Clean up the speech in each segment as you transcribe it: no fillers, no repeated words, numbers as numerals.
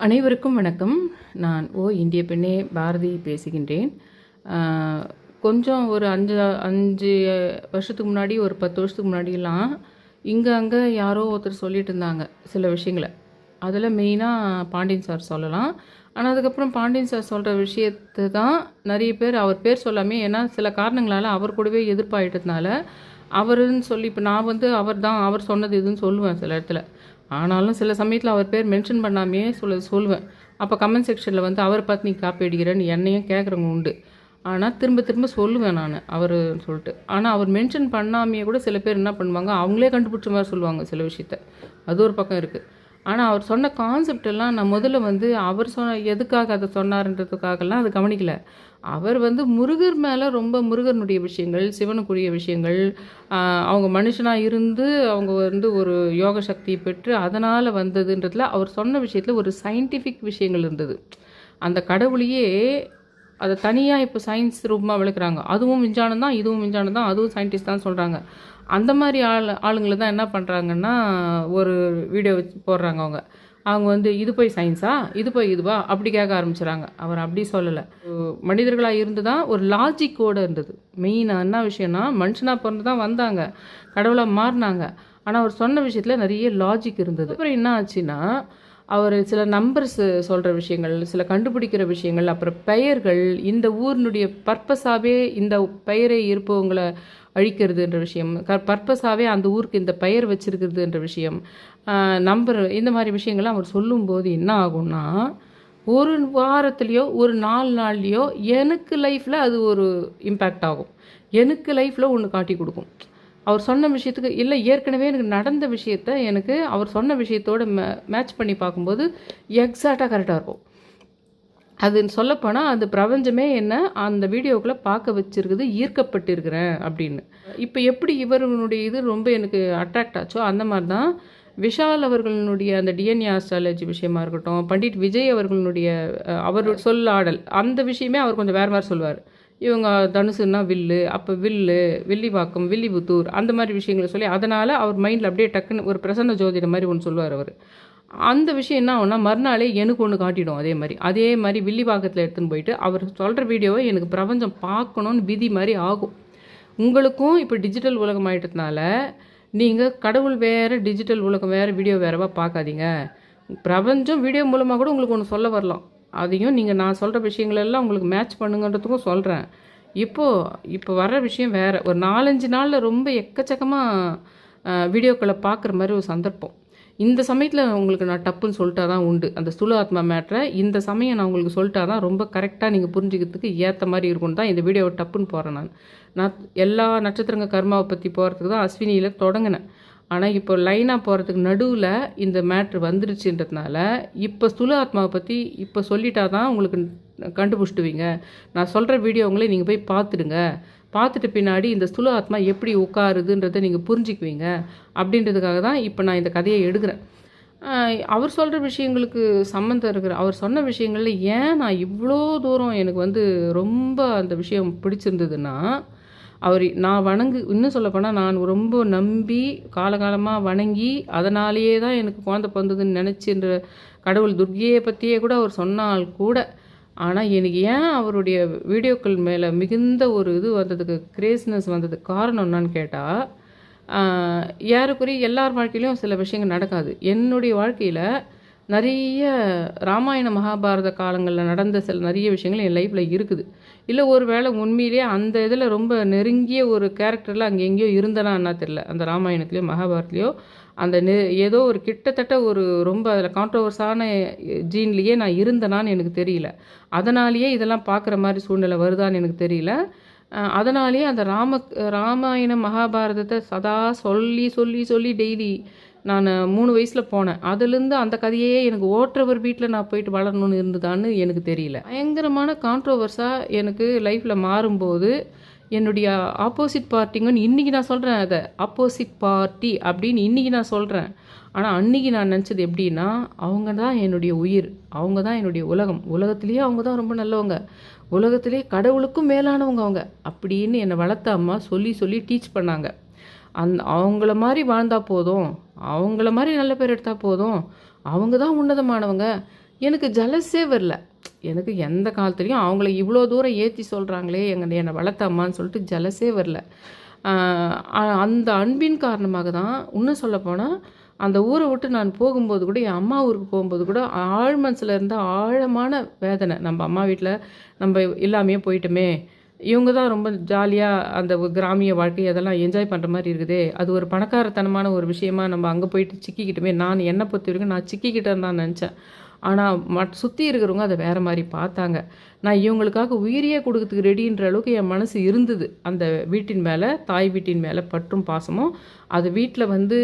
அனைவருக்கும் வணக்கம். நான் இந்திய பெண்ணே பாரதி பேசுகின்றேன். கொஞ்சம் ஒரு 5 வருஷத்துக்கு முன்னாடி, ஒரு 10 வருஷத்துக்கு முன்னாடிலாம் அங்கே யாரோ ஒருத்தர் சொல்லிட்டு இருந்தாங்க சில விஷயங்களை. அதில் மெயினாக பாண்டியன் சார் சொல்லலாம். ஆனால் அதுக்கப்புறம் பாண்டியன் சார் சொல்கிற விஷயத்தை தான் நிறைய பேர் அவர் பேர் சொல்லாமே, ஏன்னா சில காரணங்களால் அவர் கூடவே எதிர்ப்பாயிட்டதுனால அவருன்னு சொல்லி, இப்போ நான் அவர் சொன்னது இதுன்னு சொல்லுவேன் சில இடத்துல. ஆனாலும் சில சமயத்தில் அவர் பேர் மென்ஷன் பண்ணாமையே சொல்லுவேன். அப்போ கமெண்ட் செக்ஷனில் அவரை பார்த்து நீ காப்பி அடிக்கிறேன்னு என்னையும் கேட்குறவங்க உண்டு. ஆனால் திரும்ப திரும்ப சொல்லுவேன் நான் அவர் சொல்லிட்டு. ஆனால் அவர் மென்ஷன் பண்ணாமையே கூட சில பேர் என்ன பண்ணுவாங்க, அவங்களே கண்டுபிடிச்ச மாதிரி சொல்லுவாங்க சில விஷயத்த. அது ஒரு பக்கம் இருக்குது. ஆனால் அவர் சொன்ன கான்செப்ட் எல்லாம் நான் முதல்ல அவர் எதுக்காக அதை சொன்னார்ன்றதுக்காகலாம் அதை கவனிக்கல. அவர் முருகர் மேலே ரொம்ப முருகனுடைய விஷயங்கள், சிவனுக்குரிய விஷயங்கள், அவங்க மனுஷனாக இருந்து அவங்க ஒரு யோக சக்தி பெற்று அதனால் வந்ததுன்றதுல அவர் சொன்ன விஷயத்தில் ஒரு சயின்டிஃபிக் விஷயங்கள் இருந்தது. அந்த கடவுளையே அதை தனியாக இப்போ சயின்ஸ் ரூபமாக விளக்குறாங்க. அதுவும் விஞ்ஞானம் தான், இதுவும் விஞ்ஞானம் தான், அதுவும் சயின்டிஸ்ட் தான் சொல்கிறாங்க. அந்த மாதிரி ஆளுங்களை தான் என்ன பண்ணுறாங்கன்னா, ஒரு வீடியோ வச்சு போடுறாங்க. அவங்க இது போய் சயின்ஸா, இது போய் இதுவா அப்படி கேட்க ஆரம்பிச்சுறாங்க. அவர் அப்படி சொல்லலை. மனிதர்களாக இருந்து தான் ஒரு லாஜிக்கோடு இருந்தது. மெயினாக என்ன விஷயம்னா, மனுஷனாக பிறந்து தான் வந்தாங்க, கடவுளாக மாறினாங்க. ஆனால் அவர் சொன்ன விஷயத்தில் நிறைய லாஜிக் இருந்தது. அப்புறம் என்ன ஆச்சுன்னா, அவர் சில நம்பர்ஸ் சொல்கிற விஷயங்கள், சில கண்டுபிடிக்கிற விஷயங்கள், அப்புறம் பெயர்கள், இந்த ஊரினுடைய பர்பஸாகவே இந்த பெயரை இருப்பவங்களை அழிக்கிறதுன்ற விஷயம், பர்பஸாகவே அந்த ஊருக்கு இந்த பெயர் வச்சிருக்கிறதுன்ற விஷயம், நம்பர், இந்த மாதிரி விஷயங்கள்லாம் அவர் சொல்லும்போது என்ன ஆகும்னா, ஒரு வாரத்துலேயோ ஒரு 4 நாள்லேயோ எனக்கு லைஃப்பில் அது ஒரு இம்பேக்ட் ஆகும். எனக்கு லைஃப்பில் ஒன்று காட்டி கொடுக்கும். அவர் சொன்ன விஷயத்துக்கு இல்லை, ஏற்கனவே எனக்கு நடந்த விஷயத்த எனக்கு அவர் சொன்ன விஷயத்தோடு மேட்ச் பண்ணி பார்க்கும்போது எக்ஸாக்டாக கரெக்டாக இருக்கும். அது சொல்லப்போனால் அந்த பிரபஞ்சமே என்ன அந்த வீடியோக்குள்ளே பார்க்க வச்சுருக்குது, ஈர்க்கப்பட்டிருக்கிறேன் அப்படின்னு. இப்போ எப்படி இவர்களுடைய இது ரொம்ப எனக்கு அட்ராக்ட் ஆச்சோ அந்த மாதிரி தான் விஷால் அவர்களுடைய அந்த டிஎன்ஏ ஆஸ்ட்ராலஜி விஷயமா இருக்கட்டும், பண்டிட் விஜய் அவர்களுடைய அவர் சொல்லாடல் அந்த விஷயமே அவர் கொஞ்சம் வேறு மாதிரி சொல்லுவார். இவங்க தனுசுன்னா வில்லு, அப்போ வில்லிவாக்கம், வில்லிபுத்தூர் அந்த மாதிரி விஷயங்களை சொல்லி அதனால் அவர் மைண்டில் அப்படியே டக்குன்னு ஒரு பிரசன்ன ஜோதிடம் மாதிரி ஒன்று சொல்லுவார் அவர். அந்த விஷயம் என்ன ஆகும்னா, மறுநாளே எனக்கு ஒன்று காட்டிடும். அதே மாதிரி வில்லிவாக்கத்தில் எடுத்துன்னு போயிட்டு அவர் சொல்கிற வீடியோவை எனக்கு பிரபஞ்சம் பார்க்கணுன்னு விதி மாதிரி ஆகும். உங்களுக்கும் இப்போ டிஜிட்டல் உலகம் ஆகிட்டதுனால நீங்கள் கடவுள் வேறு, டிஜிட்டல் உலகம் வேறு, வீடியோ வேறவா பார்க்காதீங்க. பிரபஞ்சம் வீடியோ மூலமாக கூட உங்களுக்கு ஒன்று சொல்ல வரலாம். அதையும் நான் சொல்கிற விஷயங்களெல்லாம் உங்களுக்கு மேட்ச் பண்ணுங்கன்றதுக்கும் சொல்கிறேன். இப்போ வர்ற விஷயம் வேறு. ஒரு 4-5 நாளில் ரொம்ப எக்கச்சக்கமாக வீடியோக்களை பார்க்குற மாதிரி ஒரு சந்தர்ப்பம். இந்த சமயத்தில் உங்களுக்கு நான் டப்புன்னு சொல்லிட்டா தான் உண்டு. அந்த ஸ்தூல ஆத்மா மேட்ரை இந்த சமயம் நான் உங்களுக்கு சொல்லிட்டா தான் ரொம்ப கரெக்டாக நீங்கள் புரிஞ்சுக்கிறதுக்கு ஏற்ற மாதிரி இருக்கும்னு தான் இந்த வீடியோவை டப்புன்னு போகிறேன். நான் எல்லா நட்சத்திரங்க கர்மாவை பற்றி போகிறதுக்கு தான் அஸ்வினியில் தொடங்கினேன். ஆனால் இப்போ லைனாக போகிறதுக்கு நடுவில் இந்த மேட்ரு வந்துருச்சுன்றதுனால இப்போ ஸ்தூல ஆத்மாவை பற்றி இப்போ சொல்லிட்டா தான் உங்களுக்கு கண்டுபிடிச்சிடுவீங்க. நான் சொல்கிற வீடியோங்களே நீங்கள் போய் பார்த்துட்டு பின்னாடி இந்த ஸ்தூல ஆத்மா எப்படி உட்காருதுன்றதை நீங்கள் புரிஞ்சிக்குவீங்க. அப்படின்றதுக்காக தான் இப்போ நான் இந்த கதையை எடுக்கிறேன். அவர் சொல்கிற விஷயங்களுக்கு சம்மந்தம் இருக்கிற அவர் சொன்ன விஷயங்களில் ஏன் நான் இவ்வளோ தூரம் எனக்கு ரொம்ப அந்த விஷயம் பிடிச்சிருந்ததுன்னா, நான் இன்னும் சொல்லப்போனால் நான் ரொம்ப நம்பி காலகாலமாக வணங்கி அதனாலேயே தான் எனக்கு குழந்தை பிறந்ததுன்னு நினச்சின்ற கடவுள் துர்கையை பற்றியே கூட அவர் சொன்னால் கூட, ஆனால் எனக்கு ஏன் அவருடைய வீடியோக்கள் மேலே மிகுந்த ஒரு இது வந்ததுக்கு, கிரேஸ்னஸ் வந்ததுக்கு காரணம் என்னன்னு கேட்டால், ஏறக்குறைய எல்லார் வாழ்க்கையிலையும் சில விஷயங்கள் நடக்காது. என்னுடைய வாழ்க்கையில் நிறைய ராமாயண மகாபாரத காலங்களில் நடந்த நிறைய விஷயங்கள் என் லைஃப்பில் இருக்குது. இல்லை ஒரு வேளை உண்மையிலேயே அந்த இதில் ரொம்ப நெருங்கிய ஒரு கேரக்டரில் அங்கே எங்கேயோ இருந்தனான்னா தெரில. அந்த ராமாயணத்துலேயோ மகாபாரத்லேயோ அந்த ஏதோ ஒரு கிட்டத்தட்ட ஒரு ரொம்ப அதில் கான்ட்ரவர்ஸான ஜீன்லேயே நான் இருந்தனான்னு எனக்கு தெரியல. அதனாலேயே இதெல்லாம் பார்க்குற மாதிரி சூழ்நிலை வருதான்னு எனக்கு தெரியல. அதனாலேயே அந்த ராமாயண மகாபாரதத்தை சதா சொல்லி சொல்லி சொல்லி டெய்லி நான் 3 வயசில் போனேன். அதுலேருந்து அந்த கதையே எனக்கு ஓட்டுறவர் வீட்டில் நான் போயிட்டு வளரணும்னு இருந்ததான்னு எனக்கு தெரியல. பயங்கரமான கான்ட்ரோவர்ஸாக எனக்கு லைஃப்பில் மாறும்போது என்னுடைய ஆப்போசிட் பார்ட்டிங்கன்னு இன்றைக்கி நான் சொல்கிறேன். அதை ஆப்போசிட் பார்ட்டி அப்படின்னு இன்றைக்கி நான் சொல்கிறேன். ஆனால் அன்றைக்கி நான் நினச்சது எப்படின்னா, அவங்க தான் என்னுடைய உயிர், அவங்க தான் என்னுடைய உலகம், உலகத்துலேயே அவங்க தான் ரொம்ப நல்லவங்க, உலகத்திலே கடவுளுக்கும் மேலானவங்க அவங்க அப்படின்னு என்னை வளர்த்த அம்மா சொல்லி சொல்லி டீச் பண்ணாங்க. அவங்கள மாதிரி வாழ்ந்தால் போதும், அவங்கள மாதிரி நல்ல பேர் எடுத்தால் போதும், அவங்க தான் உன்னதமானவங்க, எனக்கு ஜலஸே வரல. எனக்கு எந்த காலத்துலேயும் அவங்கள இவ்வளோ தூரம் ஏற்றி சொல்கிறாங்களே என்னை வளர்த்த அம்மான்னு சொல்லிட்டு ஜலஸே வரல. அந்த அன்பின் காரணமாக தான் இன்னும் சொல்லப்போனால் அந்த ஊரை விட்டு நான் போகும்போது கூட, என் அம்மா ஊருக்கு போகும்போது கூட ஆழ் மனசில் இருந்த ஆழமான வேதனை. நம்ம அம்மா வீட்டில் நம்ம இல்லாமையே போயிட்டோமே, இவங்க தான் ரொம்ப ஜாலியாக அந்த கிராமிய வாழ்க்கை அதெல்லாம் என்ஜாய் பண்ணுற மாதிரி இருக்குதே, அது ஒரு பணக்காரத்தனமான ஒரு விஷயமா நம்ம அங்கே போயிட்டு சிக்கிக்கிட்டுமே, நான் என்னை பொறுத்த வரைக்கும் நான் சிக்கிக்கிட்டேன்னு தான் நினச்சேன். ஆனால் சுற்றி இருக்கிறவங்க அதை வேறு மாதிரி பார்த்தாங்க. நான் இவங்களுக்காக உயிரியே கொடுக்கறதுக்கு ரெடின்ற அளவுக்கு என் மனசு இருந்தது. அந்த வீட்டின் மேலே, தாய் வீட்டின் மேலே பற்றும் பாசமும். அது வீட்டில் வந்து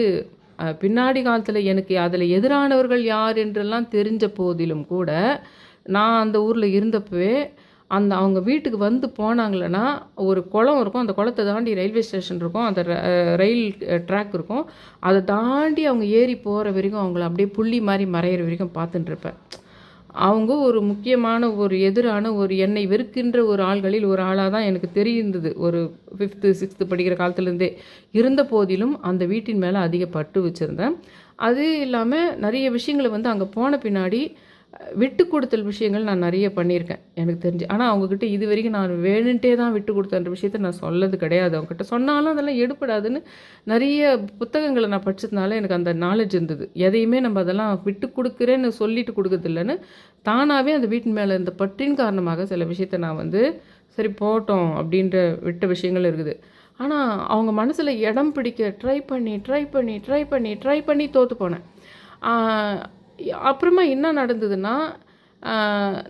பின்னாடி காலத்தில் எனக்கு அதில் எதிரானவர்கள் யார் என்றெல்லாம் தெரிஞ்ச போதிலும் கூட, நான் அந்த ஊரில் இருந்தப்பவே அவங்க வீட்டுக்கு வந்து போனாங்களேன்னா, ஒரு குளம் இருக்கும், அந்த குளத்தை தாண்டி ரயில்வே ஸ்டேஷன் இருக்கும், அந்த ரயில் ட்ராக் இருக்கும், அதை தாண்டி அவங்க ஏறி போகிற வரைக்கும் அவங்கள அப்படியே புள்ளி மாதிரி மறையிற வரைக்கும் பார்த்துட்டுருப்பேன். அவங்க ஒரு முக்கியமான ஒரு எதிரான ஒரு என்னை வெறுக்கின்ற ஒரு ஆள்களில் ஒரு ஆளாக தான் எனக்கு தெரிந்தது. ஒரு 5th 6th படிக்கிற காலத்துலேருந்தே இருந்த போதிலும் அந்த வீட்டின் மேலே அதிக பற்று வச்சுருந்தேன். அது இல்லாமல் நிறைய விஷயங்களை வந்து அங்கே போன பின்னாடி விட்டு கொடுத்தல் விஷயங்கள் நான் நிறைய பண்ணியிருக்கேன் எனக்கு தெரிஞ்சு. ஆனால் அவங்கக்கிட்ட இது வரைக்கும் நான் வேணுன்ட்டே தான் விட்டு கொடுத்தன்ற விஷயத்த நான் சொல்லது கிடையாது. அவங்ககிட்ட சொன்னாலும் அதெல்லாம் எடுப்படாதுன்னு நிறைய புத்தகங்களை நான் படித்ததுனால எனக்கு அந்த நாலேஜ் இருந்தது. எதையுமே நம்ம அதெல்லாம் விட்டு கொடுக்குறேன்னு சொல்லிட்டு கொடுக்கறதில்லைன்னு தானாகவே அந்த வீட்டின் மேலே இருந்த பற்றின் காரணமாக சில விஷயத்த நான் வந்து சரி போட்டோம் அப்படின்ற விட்ட விஷயங்கள் இருக்குது. ஆனால் அவங்க மனசில் இடம் பிடிக்க ட்ரை பண்ணி தோற்று போனேன். அப்புறமா என்ன நடந்ததுன்னா,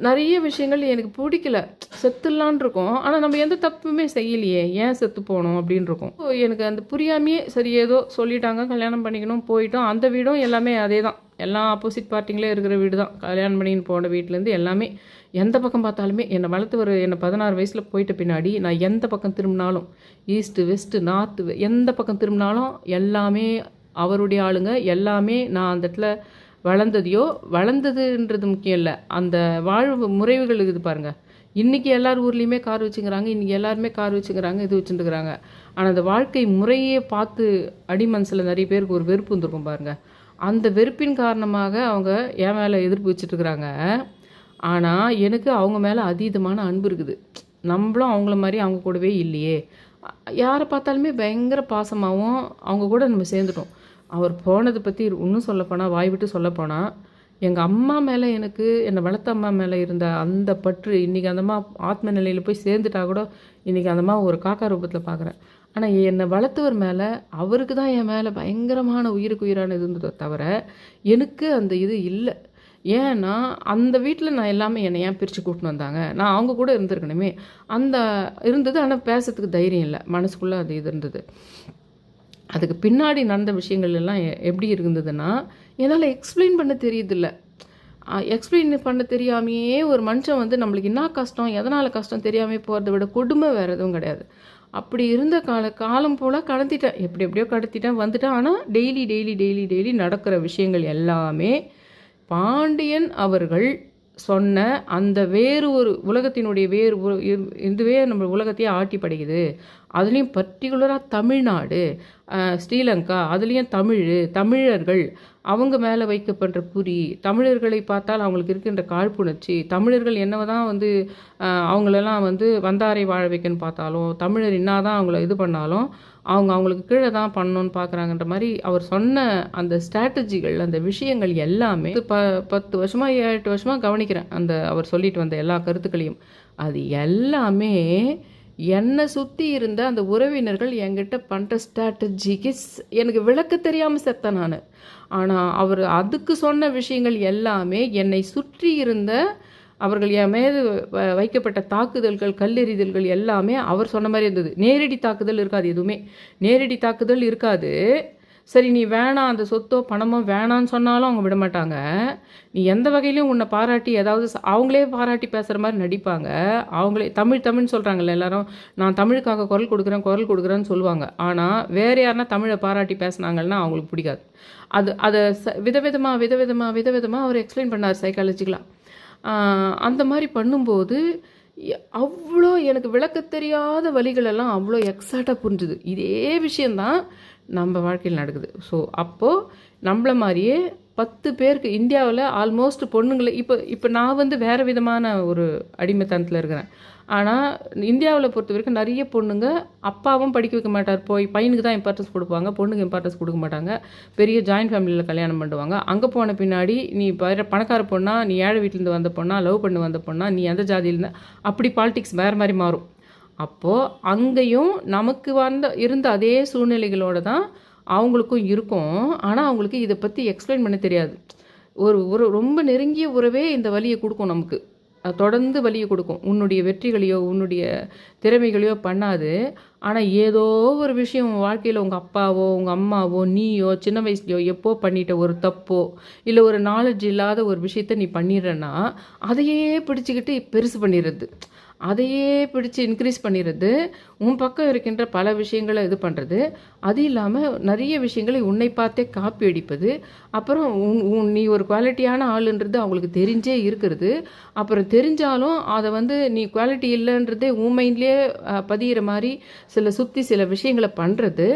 நிறைய விஷயங்கள் எனக்கு பிடிக்கல. செத்துடலான் இருக்கும், ஆனால் நம்ம எந்த தப்புமே செய்யலையே, ஏன் செத்து போனோம் அப்படின்னு இருக்கும். எனக்கு அந்த புரியாமையே சரி ஏதோ சொல்லிட்டாங்க, கல்யாணம் பண்ணிக்கணும், போயிட்டோம். அந்த வீடும் எல்லாமே அதே தான், எல்லாம் ஆப்போசிட் பார்ட்டிங்களே இருக்கிற வீடு தான். கல்யாணம் பண்ணின்னு போன வீட்டிலேருந்து எல்லாமே எந்த பக்கம் பார்த்தாலுமே என்னை வளர்த்து என்னை 16 வயசில் போயிட்ட பின்னாடி நான் எந்த பக்கம் திரும்பினாலும், ஈஸ்ட்டு வெஸ்ட்டு நார்த்து எந்த பக்கம் திரும்பினாலும் எல்லாமே அவருடைய ஆளுங்க. எல்லாமே நான் அந்த இடத்துல வளர்ந்ததுன்றது முக்கியம் இல்லை, அந்த வாழ்வு முறைகள் இருக்குது பாருங்கள். இன்றைக்கி எல்லார் ஊர்லேயுமே கார் வச்சுக்கிறாங்க, இன்றைக்கி எல்லாருமே கார் வச்சுக்கிறாங்க, இது வச்சுட்டுருக்குறாங்க. ஆனால் அந்த வாழ்க்கை முறையே பார்த்து அடி மனசில் நிறைய பேருக்கு ஒரு வெறுப்பு வந்துருக்கும் பாருங்கள். அந்த வெறுப்பின் காரணமாக அவங்க என் மேலே எதிர்ப்பு வச்சுட்டுருக்குறாங்க. ஆனால் எனக்கு அவங்க மேலே அதீதமான அன்பு இருக்குது. நம்மளும் அவங்கள மாதிரி அவங்க கூடவே இல்லையே. யாரை பார்த்தாலுமே பயங்கர பாசமாகவும் அவங்க கூட நம்ம சேர்ந்துட்டோம். அவர் போனதை பற்றி இன்னும் சொல்லப்போனால், வாய் விட்டு சொல்லப்போனால், எங்கள் அம்மா மேலே என்னை வளர்த்த அம்மா மேலே இருந்த அந்த பற்று இன்றைக்கி அந்த அம்மா ஆத்ம நிலையில் போய் சேர்ந்துட்டா கூட இன்றைக்கி அந்த அம்மா ஒரு காக்கா ரூபத்தில் பார்க்குறேன். ஆனால் என்னை வளர்த்தவர் மேலே, அவருக்கு தான் என் மேலே பயங்கரமான உயிருக்கு உயிரான இருந்ததோ தவிர எனக்கு அந்த இது இல்லை. ஏன்னா அந்த வீட்டில் நான் எல்லாமே என்னை ஏன் பிரித்து கூட்டின்னு வந்தாங்க, நான் அவங்க கூட இருந்திருக்கணுமே, அந்த இருந்தது. ஆனால் பேசுறதுக்கு தைரியம் இல்லை, மனசுக்குள்ளே அது இது இருந்தது. அதுக்கு பின்னாடி நடந்த விஷயங்கள் எல்லாம் எப்படி இருந்ததுன்னா, என்னால் எக்ஸ்பிளைன் பண்ண தெரியுதில்ல. எக்ஸ்பிளைன் பண்ண தெரியாமையே ஒரு மனுஷன் வந்து நம்மளுக்கு என்ன கஷ்டம், எதனால் கஷ்டம் தெரியாமல் போகிறத விட கொடுமை வேறு எதுவும் கிடையாது. அப்படி இருந்த காலம் போல் கடத்திட்டேன், எப்படியோ கடத்திட்டேன், வந்துட்டேன். ஆனால் டெய்லி நடக்கிற விஷயங்கள் எல்லாமே பாண்டியன் அவர்கள் சொன்ன அந்த வேறு ஒரு உலகத்தினுடைய இதுவே நம்ம உலகத்தையே ஆட்டி படைக்குது. அதுலேயும் பர்டிகுலராக தமிழ்நாடு, ஸ்ரீலங்கா, அதுலேயும் தமிழர்கள் அவங்க மேலே வைக்கப்படுற குறி, தமிழர்களை பார்த்தால் அவங்களுக்கு இருக்கின்ற காழ்ப்புணர்ச்சி, தமிழர்கள் என்னதான் வந்து அவங்களெல்லாம் வந்து வந்தாரை வாழ வைக்கன்னு பார்த்தாலும், தமிழர் என்னாதான் அவங்கள இது பண்ணாலும் அவங்களுக்கு கீழே தான் பண்ணணும்னு பார்க்குறாங்கன்ற மாதிரி அவர் சொன்ன அந்த ஸ்ட்ராட்டஜிகள், அந்த விஷயங்கள் எல்லாமே 10 வருஷமாக 8 வருஷமாக கவனிக்கிறேன். அவர் சொல்லிட்டு வந்த எல்லா கருத்துக்களையும். அது எல்லாமே என்னை சுற்றி இருந்த அந்த உறவினர்கள் என்கிட்ட பண்ணுற ஸ்ட்ராட்டஜிக்கு எனக்கு விளக்க தெரியாமல் செத்தேன் நான். ஆனால் அவர் அதுக்கு சொன்ன விஷயங்கள் எல்லாமே என்னை சுற்றி இருந்த அவர்கள் என் மீது வைக்கப்பட்ட தாக்குதல்கள், கல்லெறிதல்கள் எல்லாமே அவர் சொன்ன மாதிரி இருந்தது. நேரடி தாக்குதல் இருக்காது, எதுவுமே நேரடி தாக்குதல் இருக்காது. சரி நீ வேணாம், அந்த சொத்தோ பணமோ வேணான்னு சொன்னாலும் அவங்க விட மாட்டாங்க. நீ எந்த வகையிலையும் உன்னை பாராட்டி ஏதாவது அவங்களே பாராட்டி பேசுகிற மாதிரி நடிப்பாங்க. அவங்களே தமிழ்னு சொல்கிறாங்கல்ல எல்லாரும், நான் தமிழுக்காக குரல் கொடுக்குறேன்னு சொல்லுவாங்க. ஆனால் வேறு யாருன்னா தமிழை பாராட்டி பேசுனாங்கன்னா அவங்களுக்கு பிடிக்காது. அதை விதவிதமாக அவர் எக்ஸ்பிளைன் பண்ணார் சைக்காலஜிக்கலாக. அந்த மாதிரி பண்ணும்போது அவ்வளோ எனக்கு விளக்க தெரியாத வழிகளெல்லாம் அவ்வளோ எக்ஸாக்டாக புரிஞ்சுது. இதே விஷயந்தான் நம்ம வாழ்க்கையில் நடக்குது. ஸோ அப்போது நம்மள மாதிரியே 10 பேருக்கு இந்தியாவில் ஆல்மோஸ்ட் பொண்ணுங்களை இப்போ நான் வந்து வேறு விதமான ஒரு அடிமைத்தனத்தில் இருக்கிறேன். ஆனால் இந்தியாவில் பொறுத்த வரைக்கும் நிறைய பொண்ணுங்க அப்பாவும் படிக்க வைக்க மாட்டார், போய் பையனுக்கு தான் இம்பார்ட்டன்ஸ் கொடுப்பாங்க, பொண்ணுக்கு இம்பார்ட்டன்ஸ் கொடுக்க மாட்டாங்க. பெரிய ஜாயின்ட் ஃபேமிலியில் கல்யாணம் பண்ணுவாங்க. அங்கே போன பின்னாடி நீ பணக்கார பொண்ணா, நீ ஏழை வீட்டிலேருந்து வந்த பொண்ணா, லவ் பண்ணி வந்த பொண்ணா, நீ எந்த ஜாதியிலேருந்து, அப்படி பாலிடிக்ஸ் வேறு மாதிரி மாறும். அப்போது அங்கேயும் நமக்கு இருந்த அதே சூழ்நிலைகளோடு தான் அவங்களுக்கும் இருக்கும். ஆனால் அவங்களுக்கு இதை பற்றி எக்ஸ்பிளைன் பண்ண தெரியாது. ஒரு ரொம்ப நெருங்கிய உறவே இந்த வலியை கொடுக்கும் நமக்கு, தொடர்ந்து வலியை கொடுக்கும். உன்னுடைய வெற்றிகளையோ உன்னுடைய திறமைகளையோ பண்ணாது. ஆனால் ஏதோ ஒரு விஷயம் உங்கள் வாழ்க்கையில் உங்கள் அப்பாவோ உங்கள் அம்மாவோ நீயோ சின்ன வயசுலையோ எப்போ பண்ணிட்ட ஒரு தப்போ இல்லை ஒரு நாலேஜ் இல்லாத ஒரு விஷயத்த நீ பண்ணிடுறன்னா அதையே பிடிச்சிக்கிட்டு பெருசு பண்ணிடுறது, அதையே பிடிச்சி இன்க்ரீஸ் பண்ணிடுறது, உன் பக்கம் இருக்கின்ற பல விஷயங்களை இது பண்ணுறது. அது இல்லாமல் நிறைய விஷயங்களை உன்னை பார்த்தே காப்பி அடிப்பது. அப்புறம் நீ ஒரு குவாலிட்டியான ஆளுன்றது அவங்களுக்கு தெரிஞ்சே இருக்கிறது. அப்புறம் தெரிஞ்சாலும் அதை வந்து நீ குவாலிட்டி இல்லைன்றதே உன் மைண்ட்லேயே பதிகிற மாதிரி சில விஷயங்களை பண்ணுறது.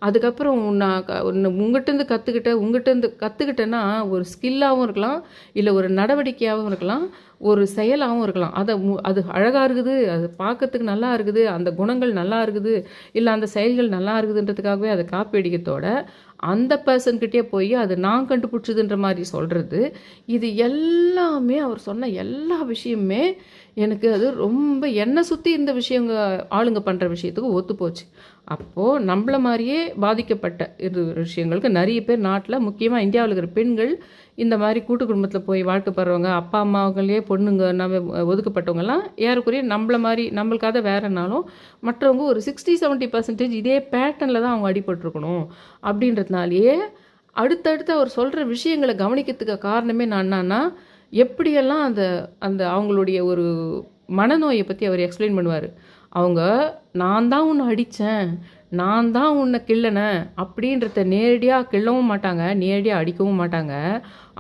அதுக்கப்புறம் உங்கள்கிட்டருந்து கற்றுக்கிட்டேன்னா ஒரு ஸ்கில்லாகவும் இருக்கலாம், இல்லை ஒரு நடவடிக்கையாகவும் இருக்கலாம், ஒரு செயலாகவும் இருக்கலாம். அது அழகாக இருக்குது, அது பார்க்கறதுக்கு நல்லா இருக்குது, அந்த குணங்கள் நல்லா இருக்குது, இல்லை அந்த செயல்கள் நல்லா இருக்குதுன்றதுக்காகவே அதை காப்பி அடிக்கிறதோட அந்த பர்சன்கிட்டே போய் அது நான் கண்டுபிடிச்சதுன்ற மாதிரி சொல்கிறது. இது எல்லாமே அவர் சொன்ன எல்லா விஷயமுமே எனக்கு அது ரொம்ப என்னை சுற்றி இந்த ஆளுங்க பண்ணுற விஷயத்துக்கு ஒத்து போச்சு. அப்போது நம்மள மாதிரியே பாதிக்கப்பட்ட விஷயங்களுக்கு நிறைய பேர் நாட்டில், முக்கியமாக இந்தியாவில் இருக்கிற பெண்கள் இந்த மாதிரி கூட்டு குடும்பத்தில் போய் வாழ்க்கைப்படுறவங்க, அப்பா அம்மாவுங்களே பொண்ணுங்க நம்ம ஒதுக்கப்பட்டவங்கலாம் ஏறக்குறைய நம்மள மாதிரி நம்மளுக்காக வேறனாலும் மற்றவங்க ஒரு 60-70% இதே பேட்டர்னில் தான் அவங்க அடிபட்டிருக்கணும். அப்படின்றதுனாலேயே அடுத்தடுத்து அவர் சொல்கிற விஷயங்களை கவனிக்கிறதுக்கு காரணமே நான் என்னன்னா, எப்படியெல்லாம் அந்த அந்த அவங்களுடைய ஒரு மனநோயை பற்றி அவர் எக்ஸ்பிளைன் பண்ணுவார். அவங்க நான் தான் உன்னை அடித்தேன், நான் தான் உன்னை கிள்ளனேன் அப்படின்றத நேரடியாக கிள்ளவும் மாட்டாங்க, நேரடியாக அடிக்கவும் மாட்டாங்க.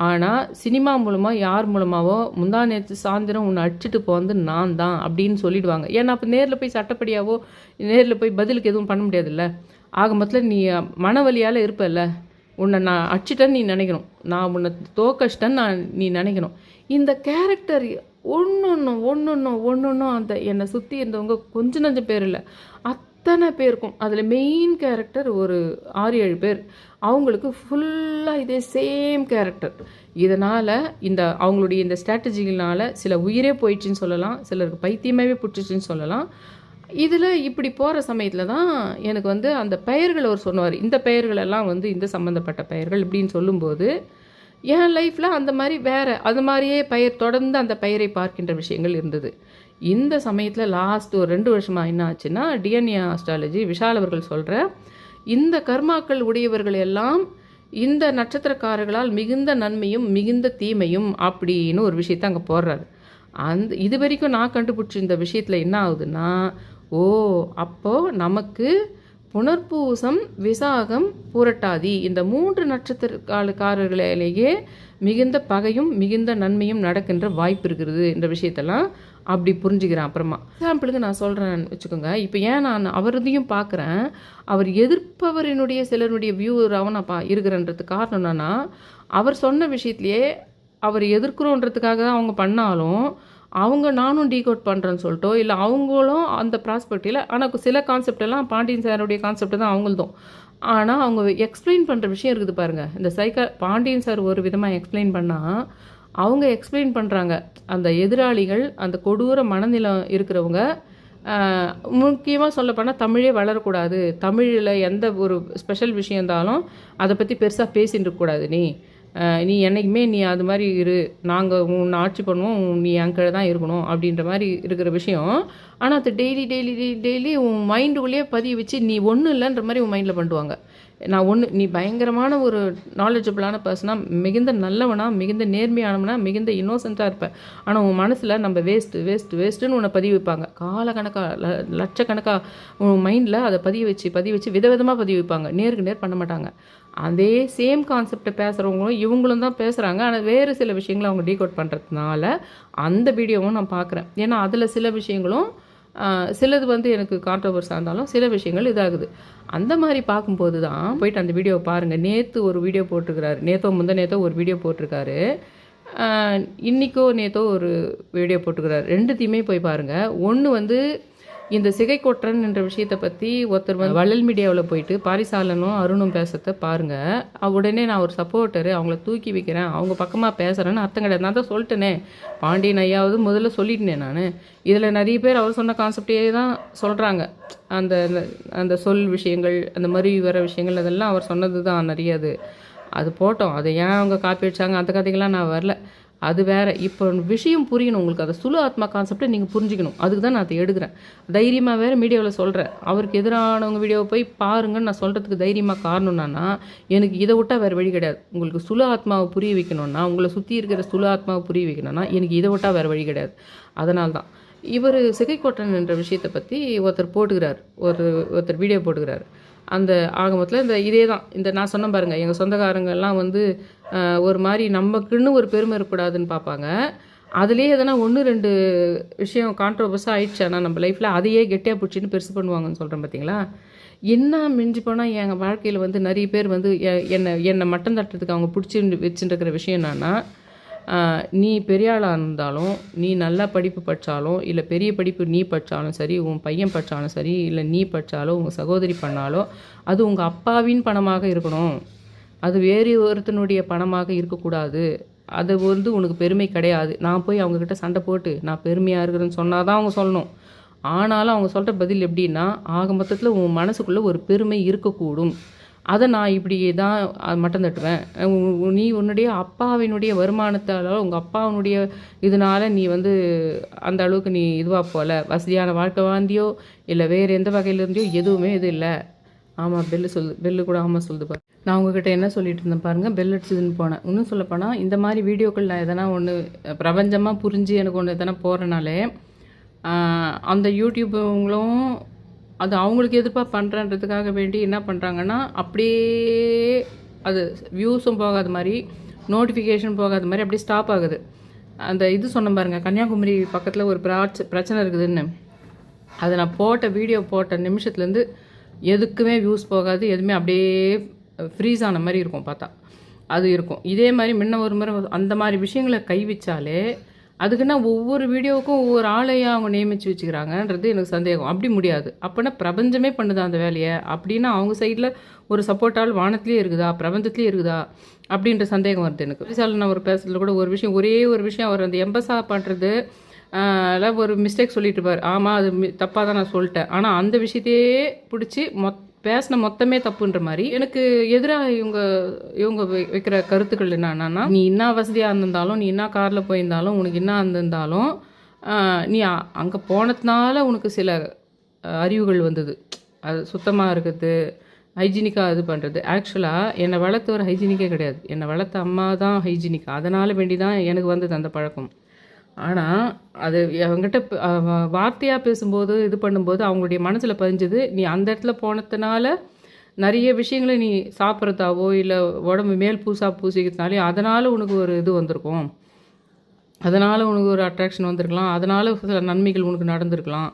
ஆனால் சினிமா மூலமாக யார் மூலமாகவோ முந்தா நேற்று சாயந்தரம் உன்னை அடிச்சுட்டு போந்து நான் தான் அப்படின்னு சொல்லிடுவாங்க. ஏன்னா அப்போ நேரில் போய் சட்டப்படியாவோ நேரில் போய் பதிலுக்கு எதுவும் பண்ண முடியாதுல்ல. ஆக மொத்தத்தில் நீ மனவலியால் இருப்பல்ல, உன்னை நான் அடிச்சிட்டேன்னு நீ நினைக்கணும், நான் உன்னை தோக்கச்சிட்டேன்னு நீ நினைக்கணும். இந்த கேரக்டர் ஒன்றொன்னும் அந்த என்னை சுற்றி இருந்தவங்க கொஞ்சம் நஞ்சம் பேர் இல்லை, அத்தனை பேருக்கும். அதில் மெயின் கேரக்டர் ஒரு 6-7 பேர், அவங்களுக்கு ஃபுல்லாக இதே சேம் கேரக்டர். இதனால் அவங்களுடைய இந்த ஸ்ட்ராட்டஜிகளால் சில உயிரே போயிடுச்சுன்னு சொல்லலாம், சிலருக்கு பைத்தியமாகவே பிடிச்சிச்சின்னு சொல்லலாம். இதில் இப்படி போகிற சமயத்தில் தான் எனக்கு அந்த பெயர்கள் அவர் சொன்னார். இந்த பெயர்களெல்லாம் இந்த சம்மந்தப்பட்ட பெயர்கள் இப்படின்னு சொல்லும்போது என் லைஃப்பில் அந்த மாதிரி அது மாதிரியே தொடர்ந்து அந்த பெயரை பார்க்கின்ற விஷயங்கள் இருந்தது. இந்த சமயத்தில் லாஸ்ட் ஒரு 2 வருஷமாக என்ன ஆச்சுன்னா, டிஎன்ஏ ஆஸ்ட்ராலஜி விஷால் அவர்கள் சொல்கிற இந்த கர்மாக்கள் உடையவர்கள் எல்லாம் இந்த நட்சத்திரக்காரர்களால் மிகுந்த நன்மையும் மிகுந்த தீமையும் அப்படின்னு ஒரு விஷயத்தை அங்கே போடுறாரு. இது வரைக்கும் நான் கண்டுபிடிச்ச இந்த விஷயத்தில் என்ன ஆகுதுன்னா, அப்போது நமக்கு புனர்பூசம் விசாகம் பூரட்டாதி இந்த 3 நட்சத்திரக்காரர்களிலேயே மிகுந்த பகையும் மிகுந்த நன்மையும் நடக்கின்ற வாய்ப்பு இருக்கிறது என்ற விஷயத்தெல்லாம் அப்படி புரிஞ்சுக்கிறேன். அப்புறமா எக்ஸாம்பிளுக்கு நான் சொல்கிறேன்னு வச்சுக்கோங்க. இப்போ ஏன் நான் அவரதையும் பார்க்குறேன், அவர் எதிர்ப்பவரினுடைய சிலருடைய வியூவராகவும் நான் இருக்கிறேன்றது காரணம் என்னன்னா, அவர் சொன்ன விஷயத்துலையே அவர் எதிர்க்கிறோன்றதுக்காக தான் அவங்க பண்ணாலும் நானும் டீகோட் பண்ணுறேன்னு சொல்லிட்டோ இல்லை அவங்களும் அந்த ப்ராஸ்பெக்டில், ஆனால் சில கான்செப்ட் எல்லாம் பாண்டியன் சாருடைய கான்செப்ட் தான் அவங்களுதும். ஆனால் அவங்க எக்ஸ்பிளைன் பண்ணுற விஷயம் இருக்குது பாருங்கள். இந்த பாண்டியன் சார் ஒரு விதமாக எக்ஸ்பிளைன் பண்ணால், அவங்க எக்ஸ்பிளைன் பண்ணுறாங்க அந்த எதிராளிகள், அந்த கொடூர மனநிலம் இருக்கிறவங்க, முக்கியமாக சொல்லப்போனால் தமிழே வளரக்கூடாது, தமிழில் எந்த ஒரு ஸ்பெஷல் விஷயம் இருந்தாலும் அதை பற்றி பெருசாக பேசிட்டு இருக்கக்கூடாது, நீ என்றைக்குமே நீ அது மாதிரி நாங்கள் உன்னை ஆட்சி பண்ணுவோம், நீ என் கீழே தான் இருக்கணும் அப்படின்ற மாதிரி இருக்கிற விஷயம். ஆனால் அது டெய்லி உன் மைண்டுக்குள்ளேயே பதிய வச்சு நீ ஒன்றும் இல்லைன்ற மாதிரி உன் மைண்டில் பண்ணுவாங்க. நீ பயங்கரமான ஒரு நாலேஜபிளான பர்சனாக, மிகுந்த நல்லவனா, மிகுந்த நேர்மையானவனா, மிகுந்த இன்னோசென்ட்டாக இருப்பேன். ஆனால் உன் மனசில் நம்ம வேஸ்ட்டுன்னு உன்னை பதிவு வைப்பாங்க. காலக்கணக்காக லட்சக்கணக்காக உன் மைண்டில் அதை பதிய வச்சு விதவிதமாக பதிவு வைப்பாங்க. நேருக்கு நேர் பண்ண மாட்டாங்க. அதே சேம் கான்செப்டை பேசுகிறவங்களும் இவங்களும் தான் பேசுகிறாங்க. ஆனால் வேறு சில விஷயங்களை அவங்க டீகோட் பண்ணுறதுனால அந்த வீடியோவும் நான் பார்க்குறேன். ஏன்னா அதில் சில விஷயங்களும் சிலது வந்து எனக்கு கான்ட்ரவர்ஸாக இருந்தாலும் சில விஷயங்கள் இதாகுது. அந்த மாதிரி பார்க்கும்போது தான் போயிட்டு அந்த வீடியோவை பாருங்கள். நேற்று ஒரு வீடியோ போட்டிருக்கிறாரு, முந்தா நேத்தோ ஒரு வீடியோ போட்டிருக்காரு, இன்றைக்கோ நேற்றோ ஒரு வீடியோ போட்டுக்கிறார். ரெண்டுத்தையுமே போய் பாருங்கள். ஒன்று வந்து இந்த சிகை கொட்டுறன் என்ற விஷயத்தை பற்றி ஒருத்தர் வந்து வள்ளல் மீடியாவில் போயிட்டு பாரிசாலனும் அருணும் பேசுறத பாருங்கள். உடனே நான் ஒரு சப்போர்ட்டரு, அவங்கள தூக்கி வைக்கிறேன், அவங்க பக்கமாக பேசுகிறேன்னு அர்த்தம் கிடையாது. நான் தான் சொல்லிட்டேனே, பாண்டியன் ஐயாவது முதல்ல சொல்லிட்டேனே நான். இதில் நிறைய பேர் அவர் சொன்ன கான்செப்டே தான் சொல்கிறாங்க. அந்த அந்த சொல் விஷயங்கள், அந்த மாதிரி வர விஷயங்கள், அதெல்லாம் அவர் சொன்னது தான் நிறைய. அது போட்டோம். அதை ஏன் அவங்க காப்பி அடித்தாங்க அந்த கதைக்கெல்லாம் நான் வரல, அது வேறு. இப்போ விஷயம் புரியணும் உங்களுக்கு, அதை சுலு ஆத்மா கான்செப்டை நீங்கள் புரிஞ்சுக்கணும். அதுக்கு தான் நான் அதை எடுக்கிறேன். தைரியமாக வேறு மீடியாவில் சொல்கிறேன். அவருக்கு எதிரானவங்க வீடியோவை போய் பாருங்கன்னு நான் சொல்கிறதுக்கு தைரியமாக காரணம்னா, எனக்கு இதை விட்டால் வேறு வழி கிடையாது. உங்களுக்கு சுலு ஆத்மாவை புரிய வைக்கணும்னா, உங்களை சுற்றி இருக்கிற சுலு ஆத்மாவை புரிய வைக்கணும்னா எனக்கு இதை விட்டால் வேறு வழி கிடையாது. அதனால தான் இவர் சிகைக்கோட்டன் என்ற விஷயத்தை பற்றி ஒருத்தர் போட்டுக்கிறார், ஒருத்தர் வீடியோ போட்டுக்கிறார். அந்த ஆகமத்தில் இதே தான் இந்த நான் சொன்ன பாருங்கள், எங்கள் சொந்தக்காரங்கெல்லாம் வந்து ஒரு மாதிரி நமக்குன்னு ஒரு பெருமை இருக்கக்கூடாதுன்னு பார்ப்பாங்க. அதுலேயே எதனா 1-2 விஷயம் கான்ட்ரவர்ஸாக ஆயிடுச்சு, ஆனால் நம்ம லைஃப்பில் அதையே கெட்டியாக பிடிச்சின்னு பெருசு பண்ணுவாங்கன்னு சொல்கிறேன் பார்த்தீங்களா. என்ன மிஞ்சி போனால் எங்கள் வாழ்க்கையில் வந்து நிறைய பேர் வந்து என்னை மட்டம் தட்டுறதுக்கு அவங்க பிடிச்சி வச்சுருக்கிற விஷயம் என்னன்னா, நீ பெரிய ஆளாக இருந்தாலும், நீ நல்லா படிப்பு படித்தாலும், இல்லை பெரிய படிப்பு நீ படித்தாலும் சரி, உன் பையன் படித்தாலும் சரி, இல்லை நீ படித்தாலோ உங்கள் சகோதரி பண்ணாலோ, அது உங்கள் அப்பாவின் பணமாக இருக்கணும், அது வேறு ஒருத்தனுடைய பணமாக இருக்கக்கூடாது. அது வந்து உனக்கு பெருமை கிடையாது. நான் போய் அவங்கக்கிட்ட சண்டை போட்டு நான் பெருமையாக இருக்கிறேன்னு சொன்னால் தான் அவங்க சொல்லணும். ஆனாலும் அவங்க சொல்கிற பதில் எப்படின்னா, ஆக மொத்தத்தில் உன் மனசுக்குள்ளே ஒரு பெருமை இருக்கக்கூடும், அதை நான் இப்படி தான் மட்டம் தட்டுவேன். நீ உன்னுடைய அப்பாவினுடைய வருமானத்தால், உங்கள் அப்பாவினுடைய இதனால் நீ வந்து அந்த அளவுக்கு நீ இதுவாக போகல, வசதியான வாழ்க்கை வாழ்ந்தியோ இல்லை வேறு எந்த வகையிலேருந்தியோ எதுவுமே இது இல்லை. ஆமாம், பெல்லு கூட ஆமாம் சொல்லுது பாரு. நான் உங்ககிட்ட என்ன சொல்லிட்டு இருந்தேன் பாருங்கள், பெல் அடிச்சதுன்னு போனேன். இன்னும் சொல்லப்போனால் இந்த மாதிரி வீடியோக்கள் நான் எதனா ஒன்று பிரபஞ்சமாக புரிஞ்சு எனக்கு ஒன்று எதனா போகிறனாலே அந்த யூடியூப்புங்களும் அது அவங்களுக்கு எதிர்ப்பாக பண்ணுறன்றதுக்காக வேண்டி என்ன பண்ணுறாங்கன்னா, அப்படியே அது வியூஸும் போகாத மாதிரி, நோட்டிஃபிகேஷன் போகாத மாதிரி அப்படியே ஸ்டாப் ஆகுது. அந்த இது சொன்ன பாருங்கள், கன்னியாகுமரி பக்கத்தில் ஒரு பிரச்சனை இருக்குதுன்னு, அதை நான் வீடியோ போட்ட நிமிஷத்துலேருந்து எதுக்குமே வியூஸ் போகாது, எதுவுமே அப்படியே ஃப்ரீஸ் ஆன மாதிரி இருக்கும். பார்த்தா அது இருக்கும். இதே மாதிரி முன்ன ஒரு முறை அந்த மாதிரி விஷயங்களை கை வச்சாலே அதுக்குன்னா ஒவ்வொரு வீடியோவுக்கும் ஒவ்வொரு ஆளையாக அவங்க நியமித்து வச்சுக்கிறாங்கன்றது எனக்கு சந்தேகம். அப்படி முடியாது. அப்போனா பிரபஞ்சமே பண்ணுதா அந்த வேலையை அப்படின்னா, அவங்க சைடில் ஒரு சப்போர்ட்டால் வானத்துலேயே இருக்குதா, பிரபஞ்சத்துலேயே இருக்குதா அப்படின்ற சந்தேகம் வருது எனக்கு. விசால் நான் ஒரு பேசுறதுல கூட ஒரே ஒரு விஷயம் அவர் அந்த எம்பஸா பண்ணுறது எல்லாம் ஒரு மிஸ்டேக் சொல்லிட்டு இருப்பார். ஆமாம், அது தப்பாக தான் நான் சொல்லிட்டேன், ஆனால் அந்த விஷயத்தையே பிடிச்சி பேசின மொத்தமே தப்புன்ற மாதிரி எனக்கு எதிராக இவங்க வைக்கிற கருத்துக்கள் என்னன்னா, நீ என்ன வசதியாக இருந்திருந்தாலும், நீ என்ன காரில் போயிருந்தாலும், உனக்கு என்ன இருந்திருந்தாலும், நீ அங்கே போனதுனால உனக்கு சில அறிவுகள் வந்தது, அது சுத்தமாக இருக்கிறது, ஹைஜீனிக்காக இது பண்ணுறது. ஆக்சுவலாக என்னை வளர்த்த ஒரு ஹைஜீனிக்கே கிடையாது, என்னை வளர்த்த அம்மா தான் ஹைஜீனிக், அதனால் வேண்டி தான் எனக்கு வந்தது அந்த பழக்கம். ஆனால் அது அவங்ககிட்ட வார்த்தையாக பேசும்போது இது பண்ணும்போது அவங்களுடைய மனசில் பதிஞ்சது, நீ அந்த இடத்துல போனதுனால நிறைய விஷயங்களை நீ சாப்பிட்றதாவோ இல்லை உடம்பு மேல் பூசிக்கிறதுனாலே அதனால் உனக்கு ஒரு இது வந்திருக்கும், அதனால் உனக்கு ஒரு அட்ராக்ஷன் வந்திருக்கலாம், அதனால் சில நன்மைகள் உனக்கு நடந்திருக்கலாம்.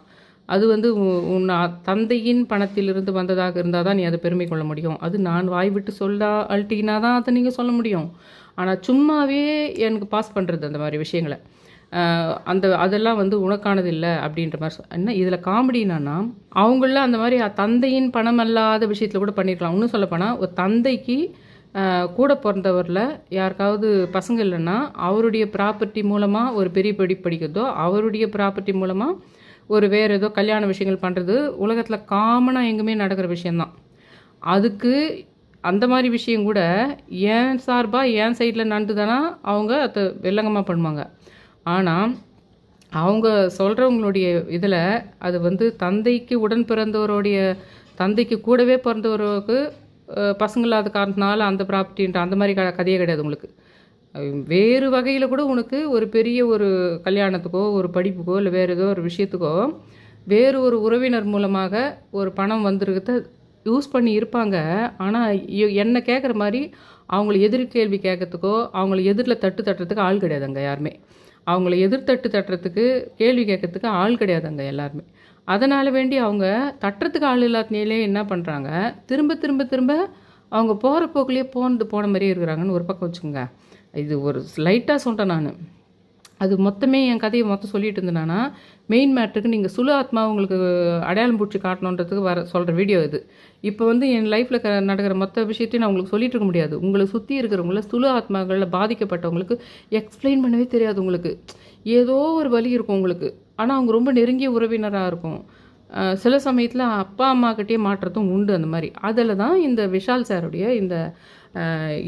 அது வந்து உன் தந்தையின் பணத்திலிருந்து வந்ததாக இருந்தால் தான் நீ அதை பெருமை கொள்ள முடியும். அது நான் வாய் விட்டு அழட்டினா தான் அதை நீங்கள் சொல்ல முடியும். ஆனால் சும்மாவே எனக்கு பாஸ் பண்ணுறது அந்த மாதிரி விஷயங்களை அதெல்லாம் வந்து உனக்கானது இல்லை அப்படின்ற மாதிரி என்ன இதில் காமெடினா, அவங்கள அந்த மாதிரி தந்தையின் பணம் அல்லாத விஷயத்தில் கூட பண்ணியிருக்கலாம். இன்னும் சொல்லப்போனால் ஒரு தந்தைக்கு கூட பிறந்தவரில் யாருக்காவது பசங்க இல்லைன்னா அவருடைய ப்ராப்பர்ட்டி மூலமாக ஒரு பெரிய படிக்கிறதோ, அவருடைய ப்ராப்பர்ட்டி மூலமாக ஒரு வேறு ஏதோ கல்யாண விஷயங்கள் பண்ணுறது உலகத்தில் காமனாக எங்குமே நடக்கிற விஷயந்தான். அதுக்கு அந்த மாதிரி விஷயம் கூட என் சார்பாக என் சைடில் நடந்துதானா அவங்க அதை வெள்ளங்கமாக பண்ணுவாங்க. ஆனால் அவங்க சொல்கிறவங்களுடைய இதில் அது வந்து தந்தைக்கு உடன் பிறந்தவருடைய தந்தைக்கு கூடவே பிறந்தவருக்கு பசங்களாத காரணத்தினால அந்த ப்ராப்பர்ட்டின்ற அந்த மாதிரி கதையே கிடையாது. உங்களுக்கு வேறு வகையில் கூட உனக்கு ஒரு பெரிய ஒரு கல்யாணத்துக்கோ ஒரு படிப்புக்கோ இல்லை வேறு ஏதோ ஒரு விஷயத்துக்கோ வேறு ஒரு உறவினர் மூலமாக ஒரு பணம் வந்துருக்கிறத யூஸ் பண்ணி இருப்பாங்க. ஆனால் என்ன கேட்குற மாதிரி அவங்கள எதிர்கேள்வி கேட்கறதுக்கோ அவங்கள எதிரில் தட்டுறதுக்கு ஆள் கிடையாது அங்கே யாருமே. அவங்கள எதிர்த்தட்டு தட்டுறதுக்கு கேள்வி கேட்கறதுக்கு ஆள் கிடையாது அங்கே எல்லாருமே. அதனால் வேண்டி அவங்க தட்டுறதுக்கு ஆள் இல்லாதனாலே என்ன பண்ணுறாங்க, திரும்ப திரும்ப திரும்ப அவங்க போகிற போக்குலேயே போன மாதிரியே இருக்கிறாங்கன்னு ஒரு பக்கம் வச்சுக்கோங்க. இது ஒரு லைட்டாக சொல்கிறேன் நான். அது மொத்தமே என் கதையை மொத்தம் சொல்லிட்டு இருந்தேன்னா, மெயின் மேட்ருக்கு நீங்கள் சுலு ஆத்மா உங்களுக்கு அடையாளம் பிடிச்சி காட்டணுன்றதுக்கு சொல்கிற வீடியோ இது. இப்போ என் லைஃப்பில் நடக்கிற மொத்த விஷயத்தையும் நான் உங்களுக்கு சொல்லிட்டு இருக்க முடியாது. உங்களை சுற்றி இருக்கிறவங்கள சுலு ஆத்மாக்களில் பாதிக்கப்பட்டவங்களுக்கு எக்ஸ்பிளைன் பண்ணவே தெரியாது உங்களுக்கு. ஏதோ ஒரு வலி இருக்கும் உங்களுக்கு. ஆனால் அவங்க ரொம்ப நெருங்கிய உறவினராக இருக்கும். சில சமயத்தில் அப்பா அம்மாக்கிட்டே மாற்றத்தும் உண்டு அந்த மாதிரி. அதில் தான் இந்த விஷால் சாருடைய இந்த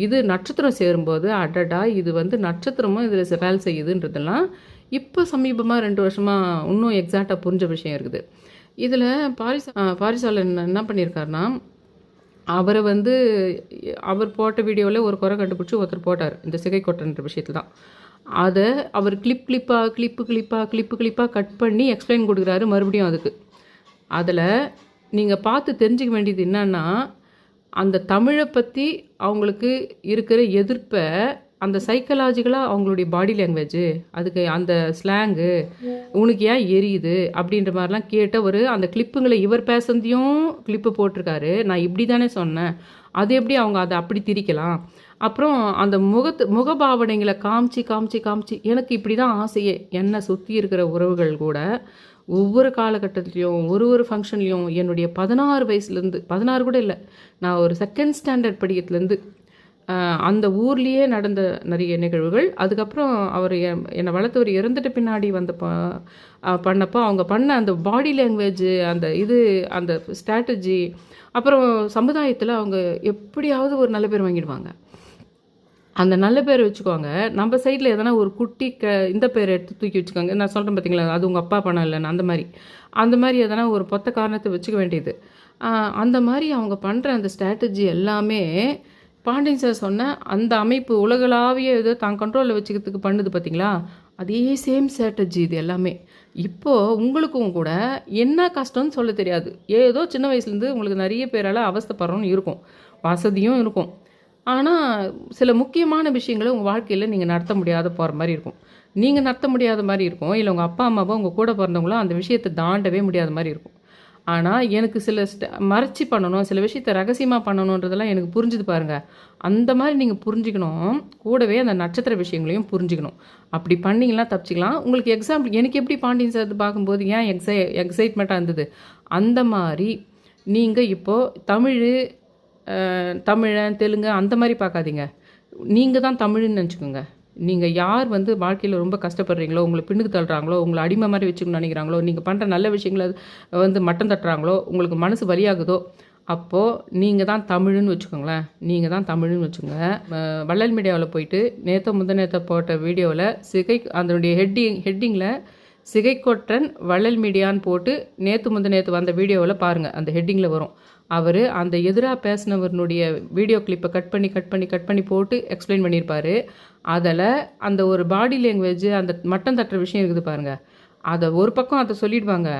இது நட்சத்திரம் சேரும்போது அடடா இது நட்சத்திரமும் இதில் வேலை செய்யுதுன்றதெல்லாம் இப்போ சமீபமாக 2 வருஷமாக இன்னும் எக்ஸாக்டாக புரிஞ்ச விஷயம் இருக்குது. இதில் பாரிசாலன் என்ன பண்ணியிருக்காருன்னா, அவரை அவர் போட்ட வீடியோவில் ஒரு குறை கண்டுபிடிச்சி ஒருத்தர் போட்டார் இந்த சிகை கொட்டன்ற விஷயத்தில் தான். அதை அவர் கிளிப்பாக கட் பண்ணி எக்ஸ்பிளைன் கொடுக்குறாரு மறுபடியும் அதுக்கு. அதில் நீங்கள் பார்த்து தெரிஞ்சுக்க வேண்டியது என்னன்னா, அந்த தமிழை பற்றி அவங்களுக்கு இருக்கிற எதிர்ப்பை அந்த சைக்கலாஜிக்கலாக அவங்களுடைய பாடி லாங்குவேஜ், அதுக்கு அந்த ஸ்லாங்கு, உனக்கு ஏன் எரியுது அப்படின்ற மாதிரிலாம் கேட்ட அந்த கிளிப்புங்களை இவர் பேசுறதையும் கிளிப்பு போட்டிருக்காரு. நான் இப்படி தானே சொன்னேன், அது எப்படி அவங்க அதை அப்படி திரிக்கலாம். அப்புறம் அந்த முகபாவனைகளை காமிச்சு எனக்கு இப்படி தான் ஆசையே. என்னை சுற்றி இருக்கிற உறவுகள் கூட ஒவ்வொரு காலகட்டத்துலேயும் ஒரு ஃபங்க்ஷன்லேயும் என்னுடைய 16 வயசுலேருந்து 16 கூட இல்லை, நான் ஒரு 2nd ஸ்டாண்டர்ட் படிக்கிறதுலேருந்து அந்த ஊர்லேயே நடந்த நிறைய நிகழ்வுகள். அதுக்கப்புறம் அவர் என்னை வளர்த்தவர் இறந்துட்டு பின்னாடி பண்ணப்போ அவங்க பண்ண அந்த பாடி லாங்குவேஜ், அந்த ஸ்ட்ராட்டஜி, அப்புறம் சமுதாயத்தில் அவங்க எப்படியாவது ஒரு நல்ல பேர் வாங்கிடுவாங்க. அந்த நல்ல பேர் வச்சுக்கோங்க. நம்ம சைடில் எதனா ஒரு குட்டி இந்த பேர் எடுத்து தூக்கி வச்சுக்கோங்க. நான் சொல்கிறேன் பார்த்தீங்களா, அது உங்கள் அப்பா பணம் இல்லைன்னு அந்த மாதிரி எதனா ஒரு பொத்த காரணத்தை வச்சுக்க வேண்டியது. அந்த மாதிரி அவங்க பண்ணுற அந்த ஸ்ட்ராட்டஜி எல்லாமே பாண்டியன் சார் சொன்ன அந்த அமைப்பு உலகளாவிய இதை தான் கண்ட்ரோலில் வச்சுக்கிறதுக்கு பண்ணுது பார்த்தீங்களா, அதே சேம் ஸ்ட்ராட்டஜி இது எல்லாமே. இப்போது உங்களுக்கும் கூட என்ன கஷ்டம்னு சொல்ல தெரியாது. ஏதோ சின்ன வயசுலேருந்து உங்களுக்கு நிறைய பேரால் அவஸ்தைப்படுறோன்னு இருக்கும், வசதியும் இருக்கும். ஆனால் சில முக்கியமான விஷயங்களை உங்கள் வாழ்க்கையில் நீங்கள் நடத்த முடியாத போகிற மாதிரி இருக்கும். நீங்கள் நடத்த முடியாத மாதிரி இருக்கும். இல்லை உங்கள் அப்பா அம்மாவோ உங்கள் கூட பிறந்தவங்களோ அந்த விஷயத்தை தாண்டவே முடியாத மாதிரி இருக்கும். ஆனால் எனக்கு சில மறைச்சி பண்ணணும், சில விஷயத்தை ரகசியமாக பண்ணணுன்றதெல்லாம் எனக்கு புரிஞ்சுது பாருங்கள். அந்த மாதிரி நீங்கள் புரிஞ்சுக்கணும். கூடவே அந்த நட்சத்திர விஷயங்களையும் புரிஞ்சுக்கணும். அப்படி பண்ணிங்கன்னா தப்பிச்சிக்கலாம். உங்களுக்கு எக்ஸாம்பிள் எனக்கு எப்படி பாண்டியன் சார் பார்க்கும்போது ஏன் எக்ஸைட்மெண்ட்டாக இருந்தது, அந்த மாதிரி நீங்கள் இப்போது தமிழன் தெலுங்கு அந்த மாதிரி பார்க்காதீங்க. நீங்கள் தான் தமிழ்னு நினச்சிக்கோங்க. நீங்கள் யார் வாழ்க்கையில் ரொம்ப கஷ்டப்படுறீங்களோ, உங்களை பின்னுக்கு தள்ளுறாங்களோ, உங்களை அடிமை மாதிரி வச்சுக்கணும்னு நினைக்கிறாங்களோ, நீங்கள் பண்ணுற நல்ல விஷயங்களை மட்டம் தட்டுறாங்களோ, உங்களுக்கு மனசு வலியாகுதோ, அப்போது நீங்கள் தான் தமிழ்னு வச்சுக்கோங்களேன். நீங்கள் தான் தமிழ்னு வச்சுக்கோங்க. வள்ளல் மீடியாவில் போயிட்டு முந்தநேற்ற போட்ட வீடியோவில் அதனுடைய ஹெட்டிங்கில் சிகைக்கொற்றன் வள்ளல் மீடியான்னு போட்டு முந்தநேற்று வந்த வீடியோவில் பாருங்கள், அந்த ஹெட்டிங்கில் வரும். அவர் அந்த எதிராக பேசினவருடைய வீடியோ கிளிப்பை கட் பண்ணி போட்டு எக்ஸ்பிளைன் பண்ணியிருப்பார். அதில் அந்த ஒரு பாடி லாங்குவேஜ், அந்த மட்டம் தட்டுற விஷயம் இருக்குது பாருங்கள். அதை ஒரு பக்கம் அதை சொல்லிடுவாங்க,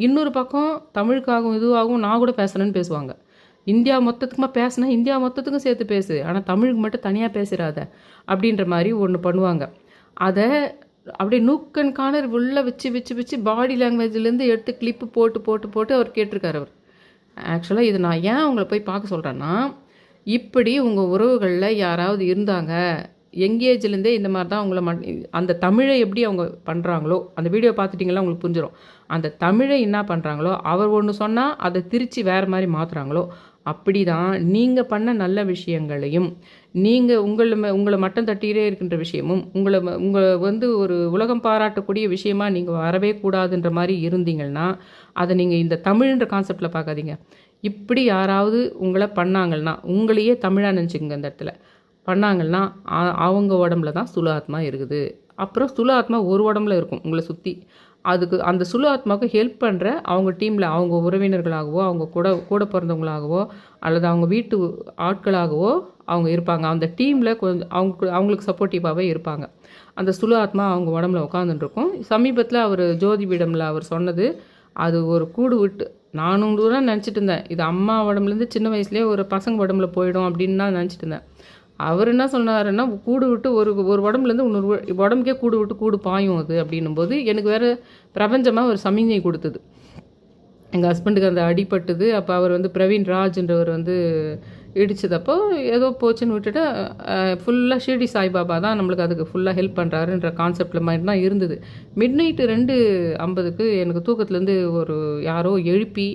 இன்னொரு பக்கம் தமிழுக்காகவும் இதுவாகவும் நான் கூட பேசுகிறேன்னு பேசுவாங்க. இந்தியா மொத்தத்துக்குமா பேசினா இந்தியா மொத்தத்துக்கும் சேர்த்து பேசு, ஆனால் தமிழுக்கு மட்டும் தனியாக பேசுகிறாத அப்படின்ற மாதிரி ஒன்று பண்ணுவாங்க. அதை அப்படியே நூக்கன் கார்னர் உள்ளே வச்சு பாடி லாங்குவேஜ்லேருந்து எடுத்து கிளிப்பு போட்டு அவர் கேட்டிருக்காரு. அவர் ஆக்சுவலாக இது நான் ஏன் அவங்கள போய் பார்க்க சொல்கிறேன்னா, இப்படி உங்கள் உறவுகளில் யாராவது இருந்தாங்க, எங்கேஜ்லேருந்தே இந்த மாதிரி தான் அவங்கள அந்த தமிழை எப்படி அவங்க பண்ணுறாங்களோ, அந்த வீடியோ பார்த்துட்டிங்களா உங்களுக்கு புரிஞ்சிடும். அந்த தமிழை என்ன பண்ணுறாங்களோ, அவர் ஒன்று சொன்னால் அதை திரித்து வேறு மாதிரி மாற்றுறாங்களோ, அப்படி தான் நீங்கள் பண்ண நல்ல விஷயங்களையும், நீங்கள் உங்களை மட்டம் தட்டிகிட்டே இருக்கின்ற விஷயமும், உங்களை ஒரு உலகம் பாராட்டக்கூடிய விஷயமா நீங்கள் வரவே கூடாதுன்ற மாதிரி இருந்தீங்கன்னா, அதை நீங்கள் இந்த தமிழ்ன்ற கான்செப்டில் பார்க்காதீங்க. இப்படி யாராவது உங்களை பண்ணாங்கன்னா, உங்களையே தமிழாக நினச்சிக்கோங்க. அந்த இடத்துல பண்ணாங்கன்னா அவங்க உடம்புல தான் சுலு ஆத்மா இருக்குது. அப்புறம் சுலு ஆத்மா ஒரு உடம்புல இருக்கும் உங்களை சுற்றி. அதுக்கு அந்த சுலு ஆத்மாவுக்கு ஹெல்ப் பண்ணுற அவங்க டீமில் அவங்க உறவினர்களாகவோ, அவங்க கூட பிறந்தவங்களாகவோ, அல்லது அவங்க வீட்டு ஆட்களாகவோ அவங்க இருப்பாங்க. அந்த டீமில் கொஞ்சம் அவங்களுக்கு சப்போர்ட்டிவாகவே இருப்பாங்க. அந்த சுலு ஆத்மா அவங்க உடம்புல உட்காந்துட்டுருக்கும். சமீபத்தில் அவர் ஜோதி பீடமில் அவர் சொன்னது, அது ஒரு கூடு விட்டு நானும் கூட நினச்சிட்டு இருந்தேன், இது அம்மா உடம்புலேருந்து சின்ன வயசுலேயே ஒரு பசங்க உடம்புல போயிடும் அப்படின்னு தான் நினச்சிட்டு இருந்தேன். அவர் என்ன சொன்னாருன்னா, கூடு விட்டு ஒரு உடம்புலேருந்து இன்னொரு உடம்புக்கே கூடு விட்டு கூடு பாயும் அது அப்படின்னும் போது எனக்கு வேறு பிரபஞ்சமாக ஒரு சமிஞ்சை கொடுத்தது. எங்கள் ஹஸ்பண்டுக்கு அந்த அடிபட்டுது. அப்போ அவர் வந்து பிரவீன் ராஜ்ன்றவர் வந்து இடிச்சதப்போ ஏதோ போச்சுன்னு விட்டுட்டு ஃபுல்லாக ஷிர்டி சாய்பாபா தான் நம்மளுக்கு அதுக்கு ஃபுல்லாக ஹெல்ப் பண்ணுறாருன்ற கான்செப்டில் மாதிரி தான் இருந்தது. மிட் நைட்டு 2:50க்கு எனக்கு தூக்கத்துலேருந்து ஒரு யாரோ எழுப்பி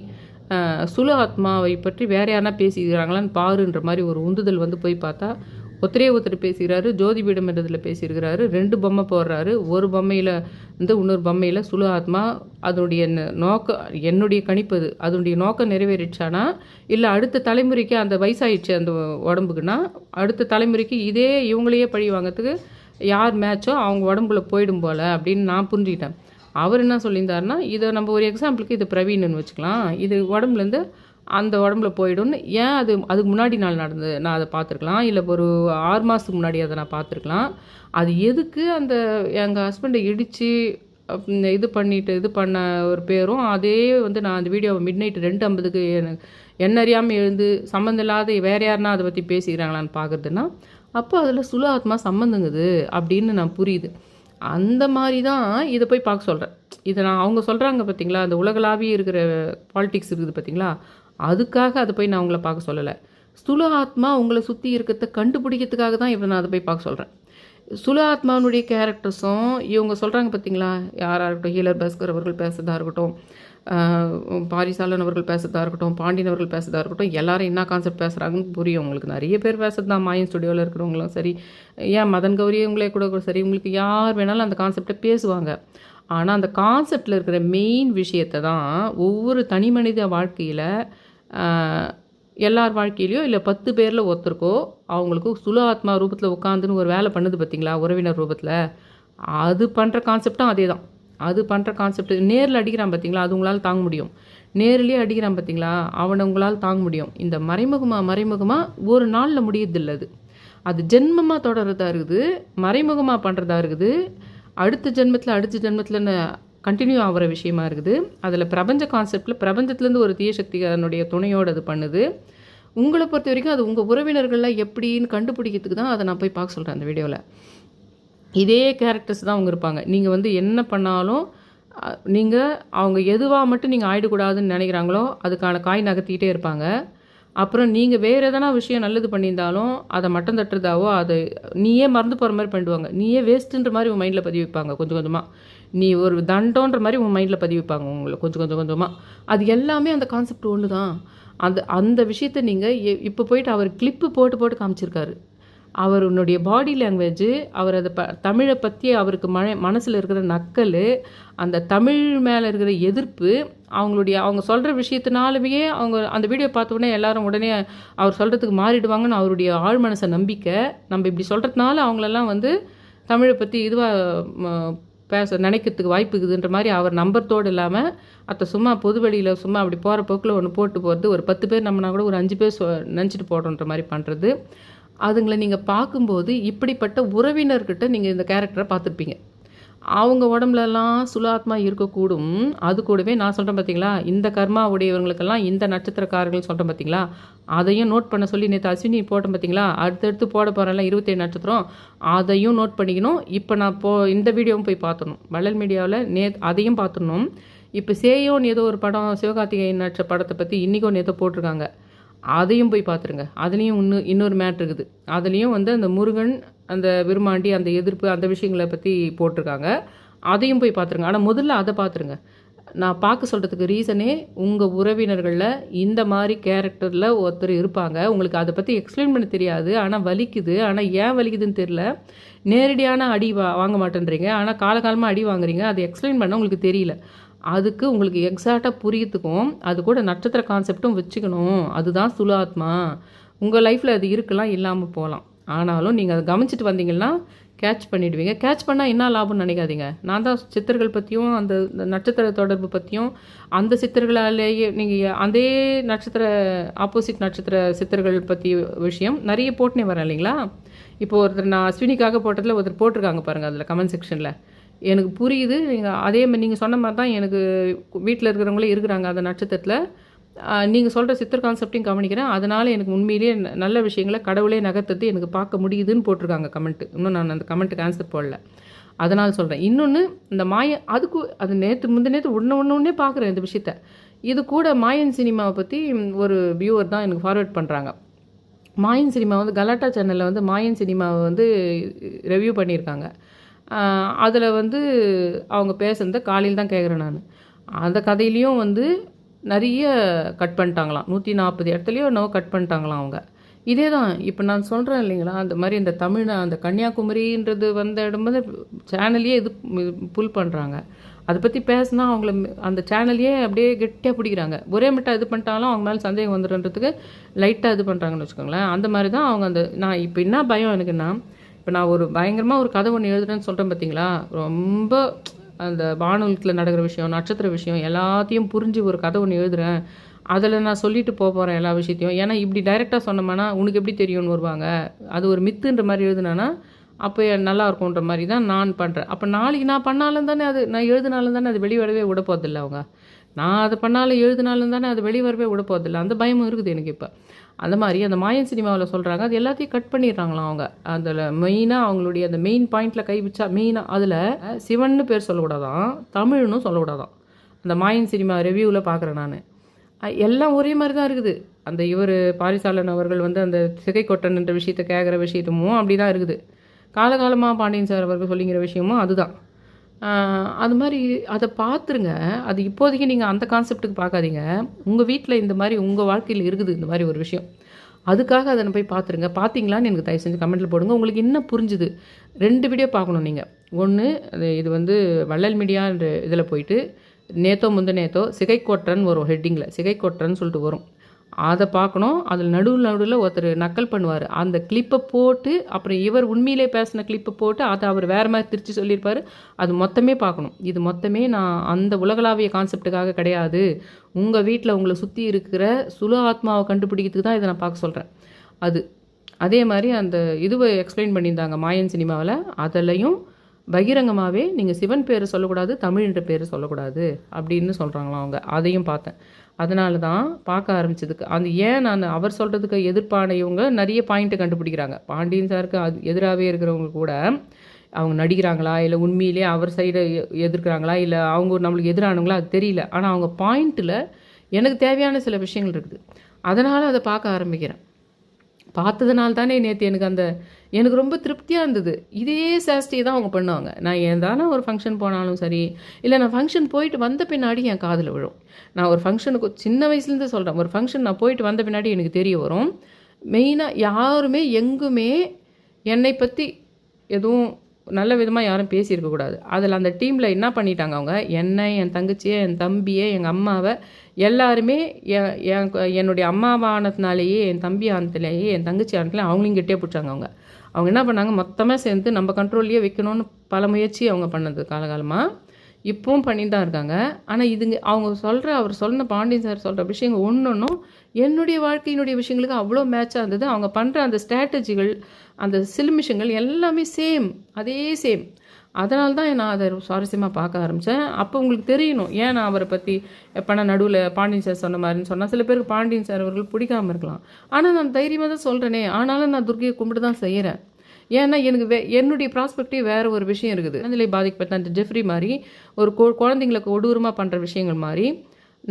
சுல ஆத்மாவை பற்றி வேறு யாருனா பேசிக்கிறாங்களான்னு பாருன்ற மாதிரி ஒரு உந்துதல் வந்து போய் பார்த்தா ஒருத்தர் பேசுகிறாரு. ஜோதிபீடம் என்றதில் பேசியிருக்கிறாரு. 2 பொம்மை போடுறாரு. ஒரு பொம்மையில் வந்து இன்னொரு பொம்மையில் சுல ஆத்மா அதனுடைய நோக்கம், என்னுடைய கணிப்பு அதனுடைய நோக்கம் நிறைவேறிச்சானா இல்லை அடுத்த தலைமுறைக்கு அந்த வயசாயிடுச்சு அந்த உடம்புக்குன்னா அடுத்த தலைமுறைக்கு இதே இவங்களையே பழி வாங்கிறதுக்கு யார் மேட்சோ அவங்க உடம்புல போயிடும் போல் அப்படின்னு நான் புரிஞ்சுக்கிட்டேன். அவர் என்ன சொல்லியிருந்தாருன்னா, இதை நம்ம ஒரு எக்ஸாம்பிளுக்கு இது பிரவீன்னு வச்சுக்கலாம். இது உடம்புலேருந்து அந்த உடம்புல போயிடும்னு ஏன் அதுக்கு முன்னாடி நாள் நடந்து நான் அதை பார்த்துருக்கலாம், இல்லை ஒரு 6 மாதத்துக்கு முன்னாடி அதை நான் பார்த்துருக்கலாம். அது எதுக்கு அந்த எங்கள் ஹஸ்பண்டை இடித்து இது பண்ணிட்டு இது பண்ண ஒரு பேரும் அதே வந்து நான் அந்த வீடியோவை மிட் நைட் 2:50க்கு என்ன அறியாமல் எழுந்து சம்மந்தம் இல்லாத வேறு யாருன்னா அதை பற்றி பேசிக்கிறாங்களான்னு பார்க்குறதுன்னா அப்போ அதில் சுல ஆத்மா சம்மந்தங்குது அப்படின்னு நான் புரியுது. அந்த மாதிரி தான் இதை போய் பார்க்க சொல்கிறேன். இதை நான் அவங்க சொல்கிறாங்க பார்த்தீங்களா, அந்த உலகளாவிய இருக்கிற பாலிடிக்ஸ் இருக்குது பார்த்தீங்களா, அதுக்காக அதை போய் நான் உங்களை பார்க்க சொல்லலை. சுல ஆத்மா உங்களை சுற்றி இருக்கிறத கண்டுபிடிக்கிறதுக்காக தான் இவன் நான் அதை போய் பார்க்க சொல்கிறேன். சுல ஆத்மாவுடைய கேரக்டர்ஸும் இவங்க சொல்கிறாங்க பார்த்தீங்களா, யாராக இருக்கட்டும், ஹீலர் பாஸ்கர் அவர்கள் பேசுகிறதா இருக்கட்டும், பாரிசாலன் அவர்கள் பேசுகிறதா இருக்கட்டும், பாண்டியன் அவர்கள் பேசுகிறதா இருக்கட்டும், எல்லாரும் என்ன கான்செப்ட் பேசுகிறாங்கன்னு புரியும் உங்களுக்கு. நிறைய பேர் பேசுறது தான், மாயன் ஸ்டுடியோவில் இருக்கிறவங்களும் சரி, ஏன் மதன் கௌரி உங்களே கூட சரி, உங்களுக்கு யார் வேணாலும் அந்த கான்செப்டை பேசுவாங்க. ஆனால் அந்த கான்செப்டில் இருக்கிற மெயின் விஷயத்தை தான் ஒவ்வொரு தனி மனித வாழ்க்கையில் எல்லார் வாழ்க்கையிலையோ இல்லை 10 பேரில் ஒருத்தருக்கோ அவங்களுக்கு சுல ஆத்மா ரூபத்தில் உட்காந்துன்னு ஒரு வேலை பண்ணுது பார்த்தீங்களா, உறவினர் ரூபத்தில், அது பண்ணுற கான்செப்டும் அதே தான். அது பண்ணுற கான்செப்ட் நேரில் அடிக்கிறான் பார்த்தீங்களா, அது உங்களால் தாங்க முடியும். நேரிலே அடிக்கிறான் பார்த்தீங்களா, அவனை உங்களால் தாங்க முடியும். இந்த மறைமுகமாக ஒரு நாளில் முடியறதில்லை. அது ஜென்மமாக தொடர்றதா இருக்குது, மறைமுகமாக பண்ணுறதா இருக்குது, அடுத்த ஜென்மத்தில்னு கண்டினியூ ஆகிற விஷயமா இருக்குது. அதில் பிரபஞ்ச கான்செப்டில் பிரபஞ்சத்துலேருந்து ஒரு தீய சக்தி அதனுடைய துணையோடு அது பண்ணுது. உங்களை பொறுத்த வரைக்கும் அது உங்கள் உறவினர்கள்லாம் எப்படின்னு கண்டுபிடிக்கிறதுக்கு தான் அதை நான் போய் பார்க்க சொல்கிறேன் அந்த வீடியோவில். இதே கேரக்டர்ஸ் தான் அவங்க இருப்பாங்க. நீங்கள் வந்து என்ன பண்ணாலும் அவங்க எதுவாக மட்டும் நீங்கள் ஆயிடக்கூடாதுன்னு நினைக்கிறாங்களோ அதுக்கான காய் நகர்த்திக்கிட்டே இருப்பாங்க. அப்புறம் நீங்கள் வேறு எதனா விஷயம் நல்லது பண்ணியிருந்தாலும் அதை மட்டம் தட்டுறதாவோ அதை நீயே மறந்து போகிற மாதிரி பண்ணிடுவாங்க. நீயே வேஸ்ட்டுன்ற மாதிரி உன் மைண்டில் பதிவு வைப்பாங்க. கொஞ்சம் கொஞ்சமாக நீ ஒரு தண்டோன்ற மாதிரி உன் மைண்டில் பதிவு வைப்பாங்க உங்களை கொஞ்சமாக. அது எல்லாமே அந்த கான்செப்ட் ஒன்று தான். அந்த விஷயத்தை நீங்கள் இப்போ போயிட்டு அவர் கிளிப்பு போட்டு காமிச்சிருக்காரு. அவருடைய பாடி லாங்குவேஜ், அவர் அதை தமிழை பற்றி அவருக்கு மனசில் இருக்கிற நக்கல், அந்த தமிழ் மேலே இருக்கிற எதிர்ப்பு, அவங்க சொல்கிற விஷயத்தினாலுமே அவங்க அந்த வீடியோ பார்த்தோன்னே எல்லாரும் உடனே அவர் சொல்கிறதுக்கு மாறிடுவாங்கன்னு அவருடைய ஆழ் மனசை நம்பிக்கை. நம்ம இப்படி சொல்கிறதுனால அவங்களெல்லாம் வந்து தமிழை பற்றி இதுவாக நினைக்கிறதுக்கு வாய்ப்பு இருக்குதுன்ற மாதிரி அவர் நம்புறதோடு இல்லாமல் அதை சும்மா பொது வழியில் சும்மா அப்படி போகிற போக்கில் ஒன்று போட்டு போகிறது, ஒரு 10 பேர் நம்மனா கூட ஒரு 5 பேர் நினச்சிட்டு போடுறோன்ற மாதிரி பண்ணுறது. அதுங்களை நீங்கள் பார்க்கும்போது இப்படிப்பட்ட உறவினர்கிட்ட நீங்கள் இந்த கேரக்டரை பார்த்துருப்பீங்க. அவங்க உடம்புலலாம் சுலாத்மா இருக்கக்கூடும். அது கூடவே நான் சொல்கிறேன் பார்த்தீங்களா, இந்த கர்மா உடையவங்களுக்கெல்லாம் இந்த நட்சத்திரக்காரர்கள் சொல்கிறேன் பார்த்தீங்களா, அதையும் நோட் பண்ண சொல்லி நேற்று அஸ்வினி போட்டேன் பார்த்தீங்களா, அடுத்தடுத்து போட போகிறேன்ல 27 நட்சத்திரம், அதையும் நோட் பண்ணிக்கணும். இப்போ நான் இந்த வீடியோவும் போய் பார்த்துடணும். வள்ளல் மீடியாவில் அதையும் பார்த்துடணும். இப்போ சேயோன்னு ஏதோ ஒரு படம் சிவகார்த்திகேயன் நட்ச படத்தை பற்றி இன்றைக்கும் நேற்று போட்டிருக்காங்க, அதையும் போய் பார்த்துருங்க. அதுலேயும் இன்னொரு மேட்ரு இருக்குது. அதுலேயும் வந்து அந்த முருகன், அந்த விருமாண்டி, அந்த எதிர்ப்பு, அந்த விஷயங்களை பற்றி போட்டிருக்காங்க. அதையும் போய் பார்த்துருங்க. ஆனால் முதல்ல அதை பார்த்துருங்க. நான் பார்க்க சொல்கிறதுக்கு ரீசனே உங்கள் உறவினர்களில் இந்த மாதிரி கேரக்டரில் ஒருத்தர் இருப்பாங்க. உங்களுக்கு அதை பற்றி எக்ஸ்பிளைன் பண்ண தெரியாது, ஆனால் வலிக்குது. ஆனால் ஏன் வலிக்குதுன்னு தெரில. நேரடியான அடி வாங்க மாட்டேன்றீங்க, ஆனால் காலகாலமாக அடி வாங்குறீங்க. அதை எக்ஸ்பிளைன் பண்ண உங்களுக்கு தெரியல. அதுக்கு உங்களுக்கு எக்ஸாக்டாக புரியத்துக்கும் அது கூட நட்சத்திர கான்செப்டும் வச்சுக்கணும். அதுதான் சுலாத்மா. உங்கள் லைஃப்பில் அது இருக்கலாம், இல்லாமல் போகலாம். ஆனாலும் நீங்கள் அதை கவனிச்சிட்டு வந்தீங்கன்னா கேட்ச் பண்ணிவிடுவீங்க. கேட்ச் பண்ணால் என்ன லாபம்னு நினைக்காதீங்க. நான் தான் சித்தர்கள் பற்றியும் அந்த நட்சத்திர தொடர்பு பற்றியும் அந்த சித்தர்களாலேயே நீங்கள் அதே நட்சத்திர ஆப்போசிட் நட்சத்திர சித்தர்கள் பற்றி விஷயம் நிறைய போட்டுனே வரேன் இல்லைங்களா. இப்போ ஒருத்தர் நான் அஸ்வினிக்காக போட்டதில் ஒருத்தர் போட்டிருக்காங்க பாருங்கள், அதில் கமெண்ட் செக்ஷனில் எனக்கு புரியுது. நீங்கள் அதே மாதிரி நீங்கள் சொன்ன மாதிரி தான் எனக்கு வீட்டில் இருக்கிறவங்களே இருக்கிறாங்க அந்த நட்சத்திரத்தில். நீங்கள் சொல்கிற சித்தர் கான்செப்டையும் கவனிக்கிறேன். அதனால் எனக்கு உண்மையிலேயே நல்ல விஷயங்களை கடவுளே நகர்த்தது எனக்கு பார்க்க முடியுதுன்னு போட்டிருக்காங்க கமெண்ட்டு. இன்னும் நான் அந்த கமெண்ட்டுக்கு ஆன்சர் போடல, அதனால் சொல்கிறேன். இன்னொன்று இந்த அது நேற்று முந்தினேற்று ஒன்று பார்க்குறேன் இந்த விஷயத்த. இது கூட மாயன் சினிமாவை பற்றி ஒரு வியூவர் தான் எனக்கு ஃபார்வர்ட் பண்ணுறாங்க. மாயன் சினிமா வந்து கலாட்டா சேனலில் வந்து மாயன் சினிமாவை வந்து ரிவ்யூ பண்ணியிருக்காங்க. அதில் வந்து அவங்க பேசுனதை காலையில் தான் கேட்குறேன் நான். அந்த கதையிலையும் வந்து நிறைய கட் பண்ணிட்டாங்களாம். 140 இடத்துலையோ என்னவோ கட் பண்ணிட்டாங்களாம் அவங்க. இதே தான் இப்போ நான் சொல்கிறேன் இல்லைங்களா, அந்த மாதிரி இந்த தமிழ் அந்த கன்னியாகுமரின்றது வந்த இடம் வந்து சேனல்லையே இது புல் பண்ணுறாங்க. அதை பற்றி பேசினா அவங்கள அந்த சேனல்லையே அப்படியே கெட்டியாக பிடிக்கிறாங்க. ஒரே மட்டும் இது பண்ணிட்டாலும் அவங்க மேலே சந்தேகம் வந்துடுன்றதுக்கு லைட்டாக இது பண்ணுறாங்கன்னு வச்சுக்கோங்களேன். அந்த மாதிரி தான் அவங்க அந்த நான் இப்போ என்ன பயம் எனக்குன்னா, இப்போ நான் ஒரு பயங்கரமாக ஒரு கதை ஒன்று எழுதுறேன்னு சொல்கிறேன் பார்த்தீங்களா, ரொம்ப அந்த வானொலியில் நடக்கிற விஷயம், நட்சத்திர விஷயம் எல்லாத்தையும் புரிஞ்சு ஒரு கதை ஒன்று எழுதுகிறேன். அதில் நான் சொல்லிட்டு போகிறேன் எல்லா விஷயத்தையும். ஏன்னா இப்படி டைரெக்டாக சொன்னோம்னா உனக்கு எப்படி தெரியும்னு வருவாங்க. அது ஒரு மித்துன்ற மாதிரி எழுதுனானா அப்போ நல்லா இருக்கும்ன்ற மாதிரி தான் நான் பண்ணுறேன். அப்போ நாளைக்கு நான் பண்ணாலும் தானே அது நான் எழுதினாலும் தானே அது வெளிவரவே விட போகிறதில்ல அவங்க. நான் அதை பண்ணாலும் எழுதினாலும் தானே அது வெளிவரவே விட போகிறதில்ல. அந்த பயமும் இருக்குது எனக்கு இப்போ. அந்த மாதிரி அந்த மாயன் சினிமாவில் சொல்கிறாங்க, அது எல்லாத்தையும் கட் பண்ணிடுறாங்களாம் அவங்க. அதில் மெயினாக அவங்களுடைய அந்த மெயின் பாயிண்டில் கை வச்சா மெயினாக அதில் சிவன்னு பேர் சொல்லக்கூடாதான், தமிழ்னு சொல்லக்கூடாதான். அந்த மாயன் சினிமா ரிவ்யூவில் பார்க்குறேன் நான். எல்லாம் ஒரே மாதிரி தான் இருக்குது. அந்த இவர் பாரிசாலன் அவர்கள் வந்து அந்த சிகை கொட்டன்ன்ற விஷயத்தை கேட்குற விஷயத்தமும் அப்படி தான் இருக்குது. காலகாலமாக பாண்டியன் சார் அவர்கள் சொல்லிங்கிற விஷயமும் அதுதான். அது மாதிரி அதை பார்த்துருங்க. அது இப்போதைக்கு நீங்கள் அந்த கான்செப்ட்டுக்கு பார்க்காதீங்க. உங்கள் வீட்டில் இந்த மாதிரி உங்கள் வாழ்க்கையில் இருக்குது இந்த மாதிரி ஒரு விஷயம். அதுக்காக அதை போய் பார்த்துருங்க. பார்த்தீங்களான்னு எனக்கு தயவு செஞ்சு கமெண்ட்டில் போடுங்க. உங்களுக்கு என்ன புரிஞ்சுது? 2 வீடியோ பார்க்கணும் நீங்கள். ஒன்று இது வந்து வள்ளல் மீடியான்ற இதில் போயிட்டு நேத்தோ முந்தநேத்தோ சிகைக்கொற்றன்னு வரும், ஹெட்டிங்கில் சிகைக்கொற்றன்னு சொல்லிட்டு வரும். அதை பார்க்கணும். அதில் நடுவில் ஒருத்தர் நக்கல் பண்ணுவார். அந்த கிளிப்பை போட்டு அப்புறம் இவர் உண்மையிலே பேசின கிளிப்பை போட்டு அதை அவர் வேறு மாதிரி திருச்சி சொல்லியிருப்பார். அது மொத்தமே பார்க்கணும். இது மொத்தமே நான் அந்த உலகளாவிய கான்செப்டுக்காக கிடையாது. உங்கள் வீட்டில் உங்களை சுற்றி இருக்கிற சுலு ஆத்மாவை கண்டுபிடிக்கிறதுக்கு தான் இதை நான் பார்க்க சொல்கிறேன். அதே மாதிரி அந்த இதுவை எக்ஸ்பிளைன் பண்ணியிருந்தாங்க மாயன் சினிமாவில். அதிலையும் பகிரங்கமாகவே நீங்கள் சிவன் பேர் சொல்லக்கூடாது, தமிழ்ன்ற பேர் சொல்லக்கூடாது அப்படின்னு சொல்கிறாங்களாம் அவங்க. அதையும் பார்த்தேன். அதனால தான் பார்க்க ஆரம்பிச்சதுக்கு அது ஏன் நான் அவர் சொல்கிறதுக்கு எதிர்ப்பான இவங்க நிறைய பாயிண்ட்டை கண்டுபிடிக்கிறாங்க. பாண்டியன் சாருக்கு அது எதிராகவே இருக்கிறவங்க கூட அவங்க நடிக்கிறாங்களா இல்லை உண்மையிலே அவர் சைடை எதிர்க்கிறாங்களா இல்லை அவங்க நம்மளுக்கு எதிரானவங்களா அது தெரியல. ஆனால் அவங்க பாயிண்ட்டில் எனக்கு தேவையான சில விஷயங்கள் இருக்குது. அதனால் அதை பார்க்க ஆரம்பிக்கிறேன். பார்த்ததுனால தானே நேற்று எனக்கு ரொம்ப திருப்தியாக இருந்தது. இதே சேஷ்டியை தான் அவங்க பண்ணுவாங்க. நான் ஏதான ஒரு ஃபங்க்ஷன் போனாலும் சரி, இல்லை நான் ஃபங்க்ஷன் போயிட்டு வந்த பின்னாடி என் காதில் விழும். நான் ஒரு ஃபங்க்ஷனுக்கு சின்ன வயசுலேருந்து சொல்கிறேன், ஒரு ஃபங்க்ஷன் நான் போயிட்டு வந்த பின்னாடி எனக்கு தெரிய வரும். மெயினாக யாருமே எங்குமே என்னை பற்றி எதுவும் நல்ல விதமாக யாரும் பேசியிருக்கக்கூடாது. அதில் அந்த டீமில் என்ன பண்ணிட்டாங்க அவங்க, என்னை, என் தங்கச்சியை, என் தம்பியை, எங்கள் அம்மாவை எல்லாருமே என்னுடைய அம்மாவானதுனாலேயே, என் தம்பி ஆனதுலேயே, என் தங்கச்சி ஆனதுலேயே அவங்களையும் கெட்டியாக பிடிச்சாங்க அவங்க. அவங்க என்ன பண்ணாங்க, மொத்தமாக சேர்ந்து நம்ம கண்ட்ரோல்லையே வைக்கணும்னு பல முயற்சி அவங்க பண்ணது காலகாலமாக. இப்பவும் பண்ணிட்டு தான் இருக்காங்க. ஆனால் அவர் சொன்ன பாண்டியன் சார் சொல்கிற விஷயங்கள் ஒன்றும் என்னுடைய வாழ்க்கையினுடைய விஷயங்களுக்கு அவ்வளோ மேட்சாக இருந்தது. அவங்க பண்ணுற அந்த ஸ்ட்ராட்டஜிகள், அந்த சிலுமிஷங்கள் எல்லாமே அதே சேம். அதனால தான் நான் அதை சுவாரஸ்யமாக பார்க்க ஆரம்பித்தேன். அப்போ உங்களுக்கு தெரியணும் ஏன் நான் அவரை பற்றி எப்போனா நடுவில் பாண்டியன் சார் சொன்ன மாதிரின்னு சொன்னால் சில பேருக்கு பாண்டியன் சார் அவர்கள் பிடிக்காமல் இருக்கலாம். ஆனால் நான் தைரியமாக தான் சொல்கிறேனே, ஆனாலும் நான் துர்கையை கும்பிட்டு தான் செய்கிறேன். ஏன்னா எனக்கு என்னுடைய ப்ராஸ்பெக்டிவ் வேறு ஒரு விஷயம் இருக்குது. அதில் பாதிக்கப்பட்ட அந்த ஜெஃப்ரி மாதிரி ஒரு குழந்தைங்களுக்கு கொடூரமாக பண்ணுற விஷயங்கள் மாதிரி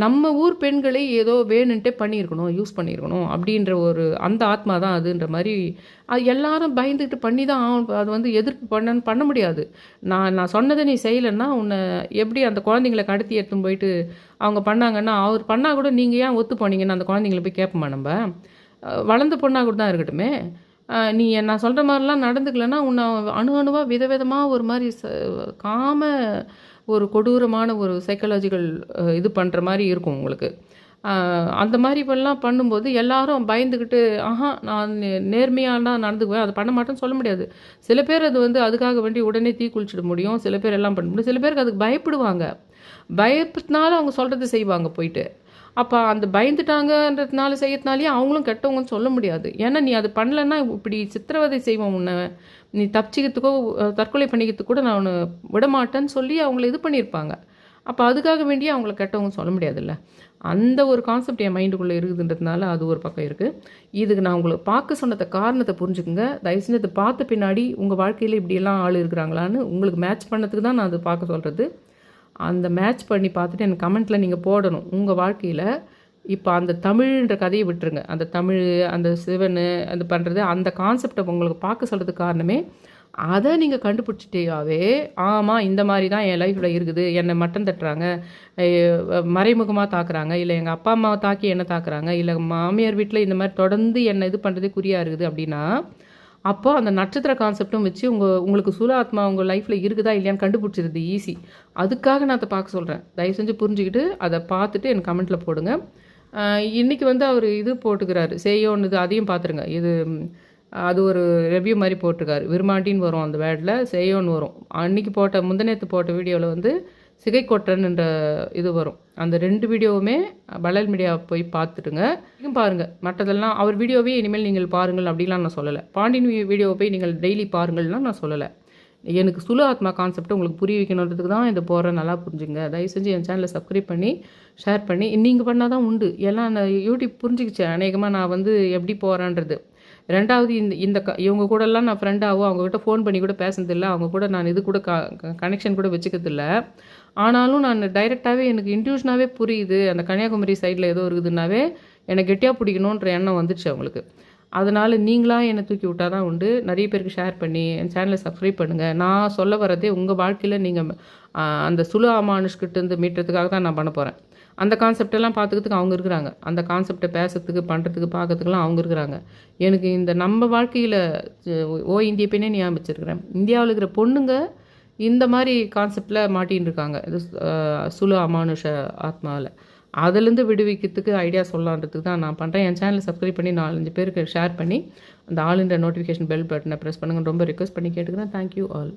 நம்ம ஊர் பெண்களை ஏதோ வேணுன்ட்டே பண்ணியிருக்கணும், யூஸ் பண்ணியிருக்கணும் அப்படின்ற ஒரு அந்த ஆத்மா தான் அதுன்ற மாதிரி அது எல்லாரும் பயந்துக்கிட்டு பண்ணி தான் அது எதிர்ப்பு பண்ண முடியாது. நான் சொன்னதை நீ செய்யலைன்னா உன்னை எப்படி அந்த குழந்தைங்களை கடத்தி எடுத்துன்னு போயிட்டு அவங்க பண்ணாங்கன்னா அவர் பண்ணால் கூட நீங்கள் ஏன் ஒத்து போனீங்கன்னு அந்த குழந்தைங்களை போய் கேட்போமா நம்ம? வளர்ந்த பொண்ணாக கூட தான் இருக்கட்டுமே. நீ நான் சொல்கிற மாதிரிலாம் நடந்துக்கலைன்னா உன்னை அணுவாக விதவிதமாக ஒரு மாதிரி காம ஒரு கொடூரமான ஒரு சைக்காலஜிக்கல் இது பண்ணுற மாதிரி இருக்கும் உங்களுக்கு. அந்த மாதிரி இப்பெல்லாம் பண்ணும்போது எல்லாரும் பயந்துக்கிட்டு நான் நேர்மையாக தான் நடந்துக்குவேன், அதை பண்ண மாட்டேன்னு சொல்ல முடியாது. சில பேர் அது அதுக்காக வேண்டி உடனே தீ குளிச்சிட முடியும், சில பேர் எல்லாம் பண்ண முடியும். சில பேருக்கு அதுக்கு பயப்படுவாங்க, பயப்பத்தினால அவங்க சொல்கிறது செய்வாங்க போயிட்டு. அப்போ அந்த பயந்துட்டாங்கன்றதுனால செய்யறதுனாலே அவங்களும் கெட்டவங்கன்னு சொல்ல முடியாது. ஏன்னா நீ அது பண்ணலைன்னா இப்படி சித்திரவதை செய்வோம், உன்னை நீ தப்பிச்சிக்கிறதுக்கோ தற்கொலை பண்ணிக்கிறதுக்கு கூட நான் ஒன்று விடமாட்டேன்னு சொல்லி அவங்கள இது பண்ணியிருப்பாங்க. அப்போ அதுக்காக வேண்டியே அவங்கள கெட்டவங்கன்னு சொல்ல முடியாதுல்ல. அந்த ஒரு கான்செப்ட் என் மைண்டுக்குள்ளே இருக்குதுன்றதுனால அது ஒரு பக்கம் இருக்குது. இதுக்கு நான் உங்களை பார்க்க சொன்னத காரணத்தை புரிஞ்சுக்குங்க. தயவு செஞ்சு அதை பார்த்த பின்னாடி உங்கள் வாழ்க்கையில் இப்படியெல்லாம் ஆள் இருக்கிறாங்களான்னு உங்களுக்கு மேட்ச் பண்ணதுக்கு தான் நான் அதை பார்க்க சொல்கிறது. அந்த மேட்ச் பண்ணி பார்த்துட்டு எனக்கு கமெண்ட்டில் நீங்கள் போடணும். உங்கள் வாழ்க்கையில் இப்போ அந்த தமிழ்ன்ற கதையை விட்டுருங்க. அந்த தமிழ், அந்த சிவன் அது பண்ணுறது, அந்த கான்செப்டை உங்களுக்கு பார்க்க சொல்கிறதுக்கு காரணமே, அதை நீங்கள் கண்டுபிடிச்சிட்டேயாவே, ஆமாம் இந்த மாதிரி தான் என் லைஃப்பில் இருக்குது, என்னை மட்டம் தட்டுறாங்க, மறைமுகமாக தாக்குறாங்க, இல்லை எங்கள் அப்பா அம்மாவை தாக்கி என்ன தாக்குறாங்க, இல்லை மாமியார் வீட்டில் இந்த மாதிரி தொடர்ந்து என்னை இது பண்ணுறதே குறியாக இருக்குது அப்படின்னா, அப்போ அந்த நட்சத்திர கான்செப்டும் வச்சு உங்களுக்கு சூல ஆத்மா உங்கள் லைஃப்பில் இருக்குதா இல்லையான்னு கண்டுபிடிச்சிருது ஈஸி. அதுக்காக நான் அதை பார்க்க சொல்கிறேன். தயவு செஞ்சு புரிஞ்சுக்கிட்டு அதை பார்த்துட்டு எனக்கு கமெண்ட்டில் போடுங்க. இன்றைக்கி வந்து அவர் இது போட்டுக்கிறாரு, சேயோன்னு, இது அதையும் பார்த்துருங்க. இது அது ஒரு ரிவ்யூ மாதிரி போட்டிருக்காரு. விருமாண்டின்னு வரும் அந்த வேர்டில், சேயோன்னு வரும். அன்றைக்கி முந்தநேற்று போட்ட வீடியோவில் வந்து சிகைக்கொட்டன்ன்ற இது வரும். அந்த 2 வீடியோவுமே பலல் மீடியா போய் பார்த்துட்டுங்க. பாருங்கள். மற்றதெல்லாம் அவர் வீடியோவே இனிமேல் நீங்கள் பாருங்கள் அப்படிலாம் நான் சொல்லலை. பாண்டியன் வீடியோவை போய் நீங்கள் டெய்லி பாருங்கள்லாம் நான் சொல்லலை. எனக்கு சுலு ஆத்மா கான்செப்ட் உங்களுக்கு புரிய வைக்கணுன்றதுக்கு தான் இது போகிறேன். நல்லா புரிஞ்சுங்க. தயவு செஞ்சு என் சேனலை சப்ஸ்கிரைப் பண்ணி ஷேர் பண்ணி நீங்கள் பண்ணால் தான் உண்டு. எல்லாம் நான் யூடியூப் புரிஞ்சுக்கிச்சேன் அநேகமாக நான் வந்து எப்படி போகிறேன்றது. 2வது இவங்க கூடலாம் நான் ஃப்ரெண்டாகவோ அவங்கக்கிட்ட ஃபோன் பண்ணி கூட பேசுனதில்லை. அவங்க கூட நான் இது கூட கனெக்ஷன் கூட வச்சுக்கிறதில்ல. ஆனாலும் நான் டைரெக்டாகவே எனக்கு இன்ட்யூஷனாகவே புரியுது. அந்த கன்னியாகுமரி சைடில் ஏதோ இருக்குதுன்னாவே எனக்கு கெட்டியாக பிடிக்கணுன்ற எண்ணம் வந்துடுச்சு அவங்களுக்கு. அதனால் நீங்களாக என்னை தூக்கி விட்டால் தான் உண்டு. நிறைய பேருக்கு ஷேர் பண்ணி என் சேனலை சப்ஸ்கிரைப் பண்ணுங்கள். நான் சொல்ல வரதே உங்கள் வாழ்க்கையில் நீங்கள் அந்த சுலு அமானுஷ்கிட்டேருந்து மீட்டுறதுக்காக தான் நான் பண்ண போகிறேன். அந்த கான்செப்டெல்லாம் பார்த்துக்கிறதுக்கு அவங்க இருக்கிறாங்க. அந்த கான்செப்டை பேசுறதுக்கு, பண்ணுறதுக்கு, பார்க்கறதுக்குலாம் அவங்க இருக்கிறாங்க. எனக்கு இந்த நம்ம வாழ்க்கையில் இந்திய பெண்ணே ஞாபகம் வச்சுருக்கிறேன். இந்தியாவில் இருக்கிற பொண்ணுங்க இந்த மாதிரி கான்செப்டில் மாட்டின்னு இருக்காங்க. இது சுலு அமானுஷ ஆத்மாவில். அதுலேருந்து விடுவிக்கிறதுக்கு ஐடியா சொல்லலான்றதுக்கு தான் நான் பண்ணுறேன். என் சேனலை சப்ஸ்கிரைப் பண்ணி 4-5 பேருக்கு ஷேர் பண்ணி அந்த ஆல் இண்டியா நோட்டிஃபிகேஷன் பெல் பட்டனை ப்ரெஸ் பண்ணுங்கன்னு ரொம்ப ரிக்வெஸ்ட் பண்ணி கேட்டுக்கிறேன். Thank you all.